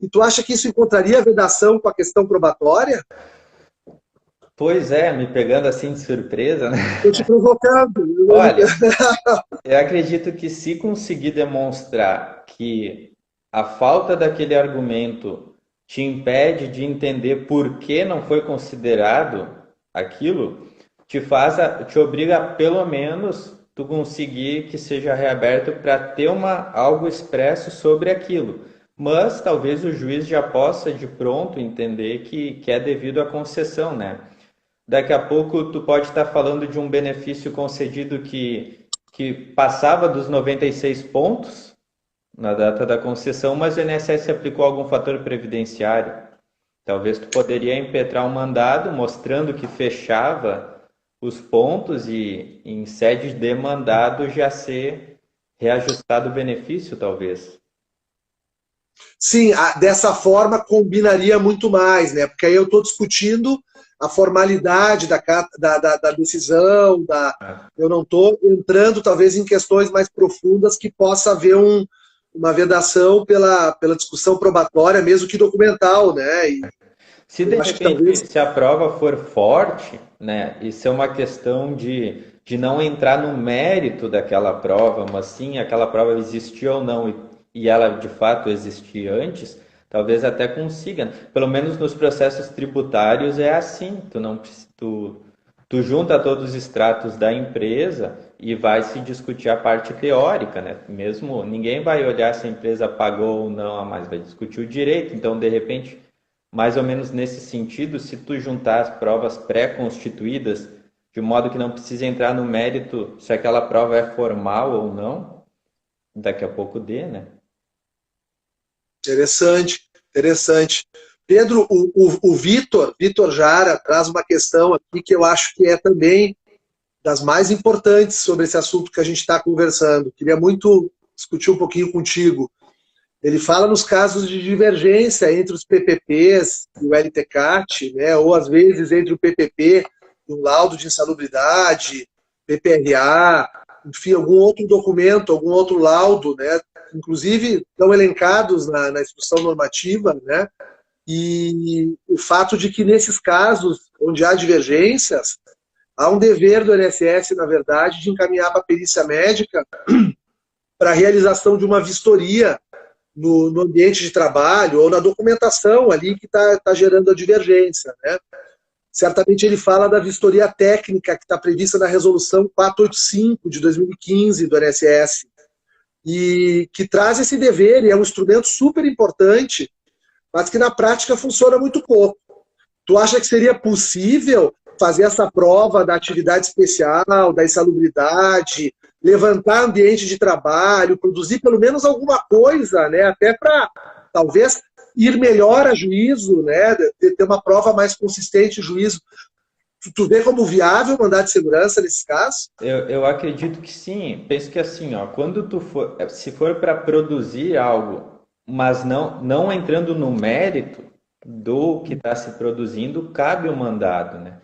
A: E tu acha que isso encontraria vedação com a questão probatória?
B: Pois é, me pegando assim de surpresa, né?
A: Estou te provocando.
B: Olha, eu acredito que se conseguir demonstrar que a falta daquele argumento te impede de entender por que não foi considerado aquilo, te obriga a, pelo menos, tu conseguir que seja reaberto para ter algo expresso sobre aquilo. Mas talvez o juiz já possa de pronto entender que é devido à concessão, né? Daqui a pouco tu pode estar falando de um benefício concedido que passava dos 96 pontos na data da concessão, mas o INSS aplicou algum fator previdenciário. Talvez tu poderia impetrar um mandado mostrando que fechava os pontos e em sede de mandado já ser reajustado o benefício, talvez.
A: Sim, dessa forma combinaria muito mais, né? Porque aí eu estou discutindo a formalidade da decisão, eu não estou entrando talvez em questões mais profundas que possa haver uma vedação pela discussão probatória, mesmo que documental, né?
B: Se de repente, se a prova for forte, né, isso é uma questão de não entrar no mérito daquela prova, mas sim aquela prova existir ou não e ela de fato existir antes, talvez até consiga. Pelo menos nos processos tributários é assim, tu junta todos os extratos da empresa e vai se discutir a parte teórica, né? Mesmo ninguém vai olhar se a empresa pagou ou não a mais, vai discutir o direito. Então, de repente, mais ou menos nesse sentido, se tu juntar as provas pré-constituídas, de modo que não precise entrar no mérito se aquela prova é formal ou não, daqui a pouco dê, né?
A: Interessante, interessante. Pedro, o Vitor Jara traz uma questão aqui que eu acho que é também das mais importantes sobre esse assunto que a gente está conversando. Queria muito discutir um pouquinho contigo. Ele fala nos casos de divergência entre os PPPs e o LTCAT, né, ou às vezes entre o PPP e um laudo de insalubridade, PPRA, enfim, algum outro documento, algum outro laudo, né, inclusive estão elencados na instrução normativa, né, e o fato de que nesses casos onde há divergências, há um dever do INSS, na verdade, de encaminhar para a perícia médica para a realização de uma vistoria no ambiente de trabalho ou na documentação ali que está gerando a divergência, né? Certamente ele fala da vistoria técnica que está prevista na resolução 485 de 2015 do INSS e que traz esse dever e é um instrumento super importante, mas que na prática funciona muito pouco. Tu acha que seria possível fazer essa prova da atividade especial, da insalubridade, levantar ambiente de trabalho, produzir pelo menos alguma coisa, né, até para talvez ir melhor a juízo, né, ter uma prova mais consistente em juízo? Tu vê como viável mandar de segurança nesses casos?
B: Eu acredito que sim. Penso que assim, ó, quando se for para produzir algo, mas não entrando no mérito do que está se produzindo, cabe o mandado, né?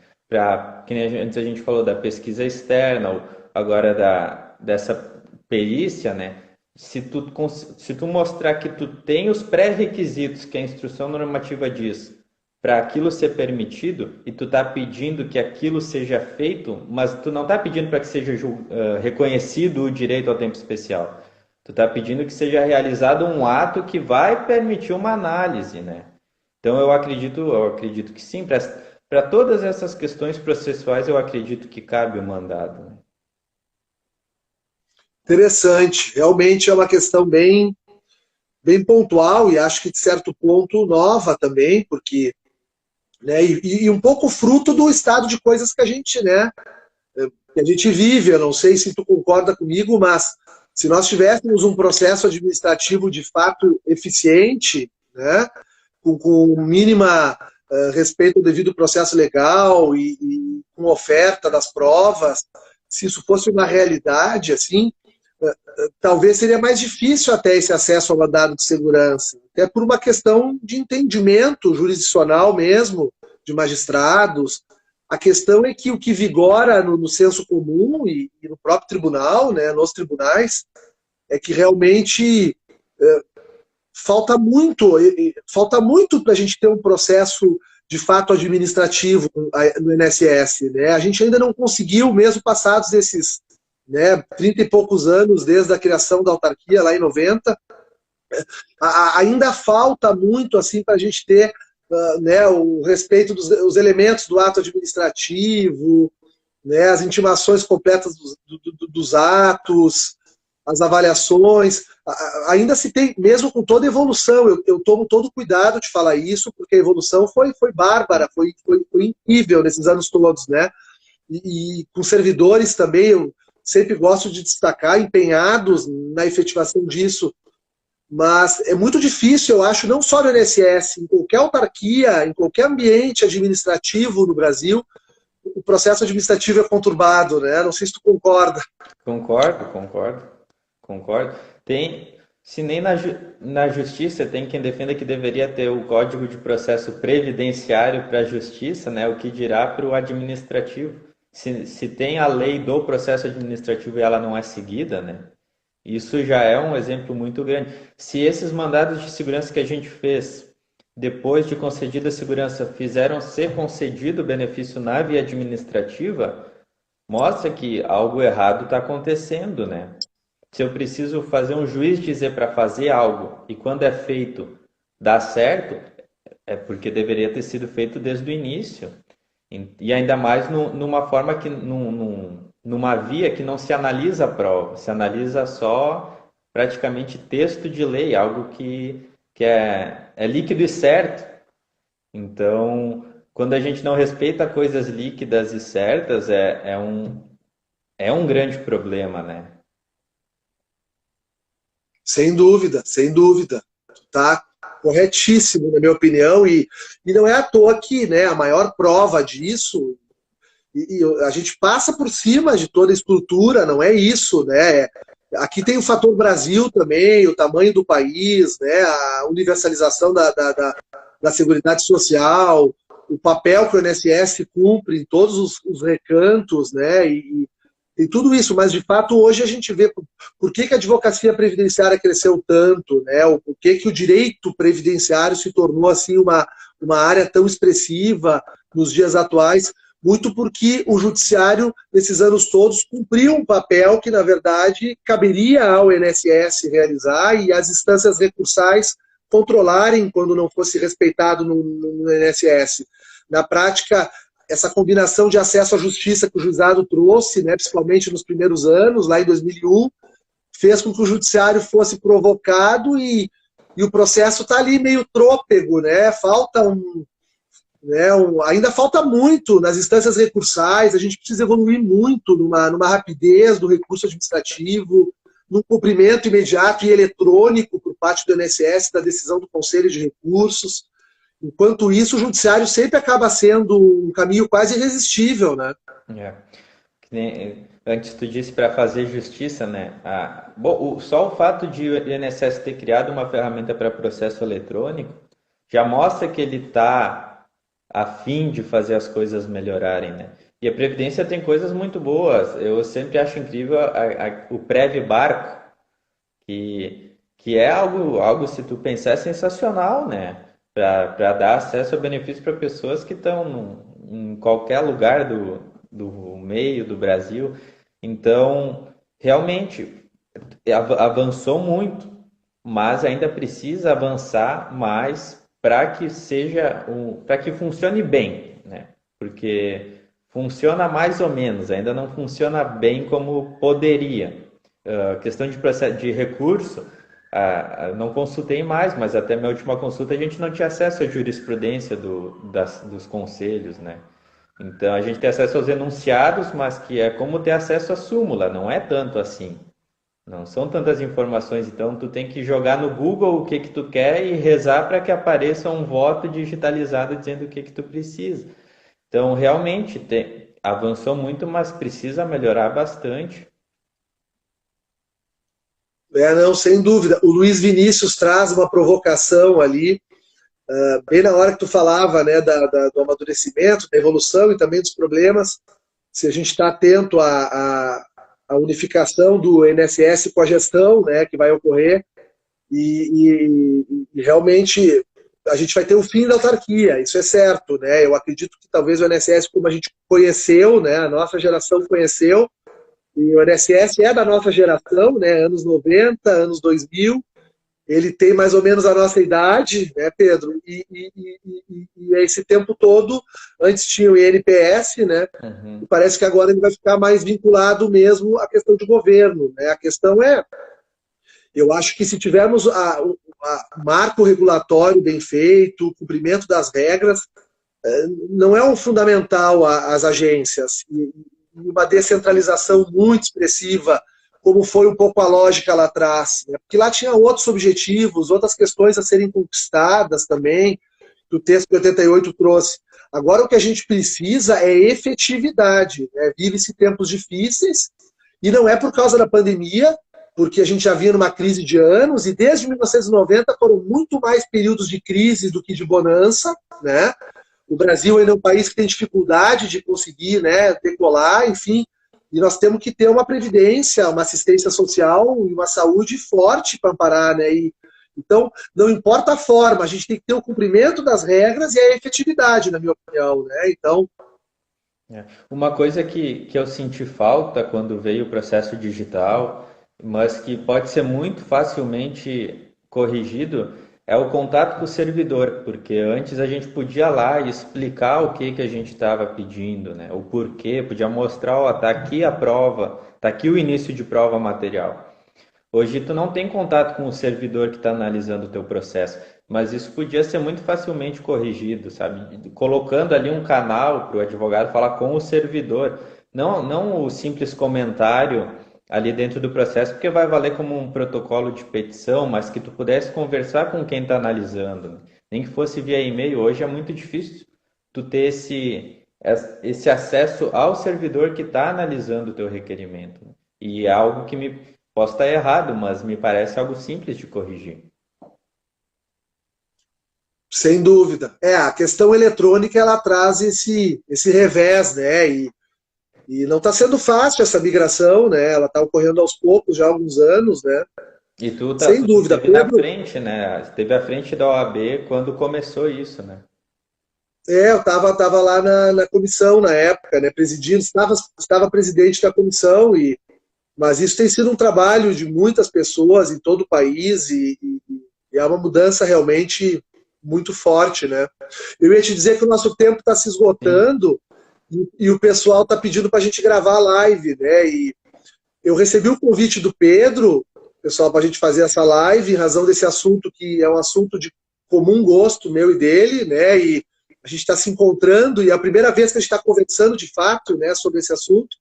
B: Que nem antes a gente falou da pesquisa externa, ou agora dessa perícia, né? Se tu mostrar que tu tem os pré-requisitos que a instrução normativa diz para aquilo ser permitido e tu tá pedindo que aquilo seja feito, mas tu não tá pedindo para que seja reconhecido o direito ao tempo especial. Tu tá pedindo que seja realizado um ato que vai permitir uma análise, né? Então eu acredito que sim, para todas essas questões processuais eu acredito que cabe o mandado, né?
A: Interessante. Realmente é uma questão bem pontual e acho que de certo ponto nova também, porque, né, e um pouco fruto do estado de coisas que a gente, né, que a gente vive. Eu não sei se tu concorda comigo, mas se nós tivéssemos um processo administrativo de fato eficiente, né, com mínima respeito ao devido processo legal e com oferta das provas, se isso fosse uma realidade, assim, talvez seria mais difícil até esse acesso ao mandado de segurança, até por uma questão de entendimento jurisdicional mesmo, de magistrados. A questão é que o que vigora no senso comum e no próprio tribunal, né, nos tribunais, é que realmente falta muito para a gente ter um processo de fato administrativo no INSS. Né? A gente ainda não conseguiu, mesmo passados esses, né, 30 e poucos anos desde a criação da autarquia, lá em 90, ainda falta muito assim, para a gente ter né, o respeito dos elementos do ato administrativo, né, as intimações completas dos atos, as avaliações. Ainda se tem, mesmo com toda a evolução, eu tomo todo cuidado de falar isso, porque a evolução foi bárbara, foi incrível nesses anos todos, né? E com servidores também, eu sempre gosto de destacar, empenhados na efetivação disso, mas é muito difícil, eu acho, não só no INSS, em qualquer autarquia, em qualquer ambiente administrativo no Brasil, o processo administrativo é conturbado, né? Não sei se tu concorda.
B: Concordo. Se nem na justiça tem quem defenda que deveria ter o Código de Processo Previdenciário para a justiça, né? O que dirá para o administrativo? Se tem a lei do processo administrativo e ela não é seguida, né? Isso já é um exemplo muito grande. Se esses mandados de segurança que a gente fez, depois de concedida a segurança, fizeram ser concedido o benefício na via administrativa, mostra que algo errado está acontecendo, né? Se eu preciso fazer um juiz dizer para fazer algo e quando é feito dá certo, é porque deveria ter sido feito desde o início. E ainda mais numa forma que numa via que não se analisa a prova, se analisa só praticamente texto de lei, algo que é líquido e certo. Então, quando a gente não respeita coisas líquidas e certas, é um grande problema, né?
A: Sem dúvida, sem dúvida. Tá corretíssimo, na minha opinião, e não é à toa que, né, a maior prova disso, e a gente passa por cima de toda a estrutura, não é isso, né? Aqui tem o fator Brasil também, o tamanho do país, né, a universalização da Seguridade Social, o papel que o INSS cumpre em todos os recantos, né, e tudo isso, mas de fato hoje a gente vê por que a advocacia previdenciária cresceu tanto, né? Por que o direito previdenciário se tornou assim uma área tão expressiva nos dias atuais, muito porque o judiciário, nesses anos todos, cumpriu um papel que, na verdade, caberia ao INSS realizar e as instâncias recursais controlarem quando não fosse respeitado no INSS. Na prática, essa combinação de acesso à justiça que o juizado trouxe, né, principalmente nos primeiros anos, lá em 2001, fez com que o judiciário fosse provocado e o processo está ali meio trôpego, né? Ainda falta muito nas instâncias recursais, a gente precisa evoluir muito numa rapidez do recurso administrativo, num cumprimento imediato e eletrônico por parte do INSS da decisão do Conselho de Recursos. Enquanto isso, o judiciário sempre acaba sendo um caminho quase irresistível, né?
B: Antes tu disse para fazer justiça, né? Só o fato de o INSS ter criado uma ferramenta para processo eletrônico já mostra que ele está a fim de fazer as coisas melhorarem, né? E a Previdência tem coisas muito boas. Eu sempre acho incrível o Previbarco, que é algo, se tu pensar, é sensacional, né? Para dar acesso a benefícios para pessoas que estão em qualquer lugar do meio do Brasil. Então, realmente, avançou muito, mas ainda precisa avançar mais para que para que funcione bem, né? Porque funciona mais ou menos, ainda não funciona bem como poderia. Questão de processo, de recurso, não consultei mais, mas até minha última consulta a gente não tinha acesso à jurisprudência dos conselhos, né? Então a gente tem acesso aos enunciados, mas que é como ter acesso à súmula, não é tanto assim. Não são tantas informações, então tu tem que jogar no Google o que que tu quer e rezar para que apareça um voto digitalizado dizendo o que que tu precisa. Então realmente avançou muito, mas precisa melhorar bastante.
A: Não, sem dúvida. O Luiz Vinícius traz uma provocação ali, bem na hora que tu falava, né, do amadurecimento, da evolução e também dos problemas. Se a gente está atento à unificação do INSS com a gestão, né, que vai ocorrer, e realmente a gente vai ter o fim da autarquia, isso é certo, né? Eu acredito que talvez o INSS, como a gente conheceu, né, a nossa geração conheceu, e o INSS é da nossa geração, né, anos 90, anos 2000, ele tem mais ou menos a nossa idade, né, Pedro? E esse tempo todo, antes tinha o INPS, né?
B: Uhum.
A: E parece que agora ele vai ficar mais vinculado mesmo à questão de governo, né? A questão é, eu acho que se tivermos marco regulatório bem feito, o cumprimento das regras, não é um fundamental às agências. E uma descentralização muito expressiva, como foi um pouco a lógica lá atrás, né? Porque lá tinha outros objetivos, outras questões a serem conquistadas também, que o texto de 88 trouxe. Agora o que a gente precisa é efetividade, né? Vive-se tempos difíceis, e não é por causa da pandemia, porque a gente já vinha numa crise de anos, e desde 1990 foram muito mais períodos de crise do que de bonança, né? O Brasil ainda é um país que tem dificuldade de conseguir, né, decolar, enfim, e nós temos que ter uma previdência, uma assistência social e uma saúde forte para amparar, né? Então, não importa a forma, a gente tem que ter o cumprimento das regras e a efetividade, na minha opinião, né? Então,
B: Uma coisa que eu senti falta quando veio o processo digital, mas que pode ser muito facilmente corrigido, é o contato com o servidor, porque antes a gente podia lá e explicar o que a gente estava pedindo, né? O porquê, podia mostrar, ó, tá aqui a prova, tá aqui o início de prova material. Hoje tu não tem contato com o servidor que está analisando o teu processo, mas isso podia ser muito facilmente corrigido, sabe? Colocando ali um canal para o advogado falar com o servidor, não o simples comentário ali dentro do processo, porque vai valer como um protocolo de petição, mas que tu pudesse conversar com quem está analisando, né? Nem que fosse via e-mail. Hoje é muito difícil tu ter esse acesso ao servidor que está analisando o teu requerimento, né? E é algo que posso estar errado, mas me parece algo simples de corrigir.
A: sem dúvida. A questão eletrônica, ela traz esse revés, né? E não está sendo fácil essa migração, né? Ela está ocorrendo aos poucos, já há alguns anos, né?
B: E
A: Sem
B: tu
A: dúvida,
B: esteve na
A: Pedro.
B: frente, né? Esteve à frente da OAB quando começou isso, né?
A: Eu estava lá na comissão na época, né? Presidindo, estava presidente da comissão, mas isso tem sido um trabalho de muitas pessoas em todo o país e é uma mudança realmente muito forte, né? Eu ia te dizer que o nosso tempo está se
B: Sim.
A: esgotando e o pessoal está pedindo para a gente gravar a live, né? E eu recebi o convite do Pedro, pessoal, para a gente fazer essa live, em razão desse assunto que é um assunto de comum gosto meu e dele, né? E a gente está se encontrando e é a primeira vez que a gente está conversando de fato, né, sobre esse assunto.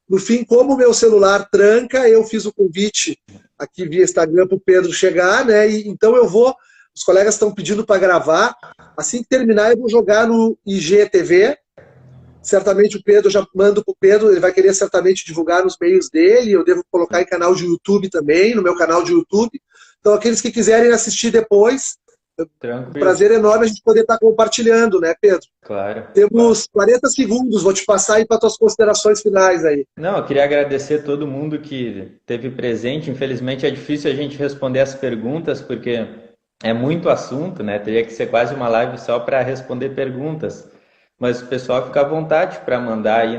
A: No fim, como o meu celular tranca, eu fiz o convite aqui via Instagram para o Pedro chegar, né? E então eu vou. Os colegas estão pedindo para gravar. Assim que terminar, eu vou jogar no IGTV. Certamente o Pedro, eu já mando para o Pedro, ele vai querer certamente divulgar nos meios dele. Eu devo colocar em canal de YouTube também, no meu canal de YouTube. Então, aqueles que quiserem assistir depois, um
B: Tranquilo.
A: prazer enorme a gente poder estar compartilhando, né, Pedro?
B: Claro, claro.
A: Temos 40 segundos, vou te passar aí para tuas considerações finais aí.
B: Não, eu queria agradecer todo mundo que esteve presente. Infelizmente é difícil a gente responder as perguntas, porque é muito assunto, né? Teria que ser quase uma live só para responder perguntas. Mas o pessoal fica à vontade para mandar aí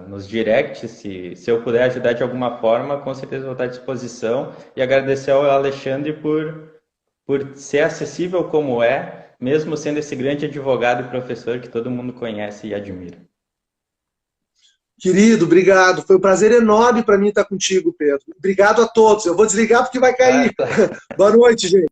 B: nos directs. Se eu puder ajudar de alguma forma, com certeza vou estar à disposição. E agradecer ao Alexandre por ser acessível como é, mesmo sendo esse grande advogado e professor que todo mundo conhece e admira.
A: Querido, obrigado. Foi um prazer enorme para mim estar contigo, Pedro. Obrigado a todos. Eu vou desligar porque vai cair. Boa noite, gente.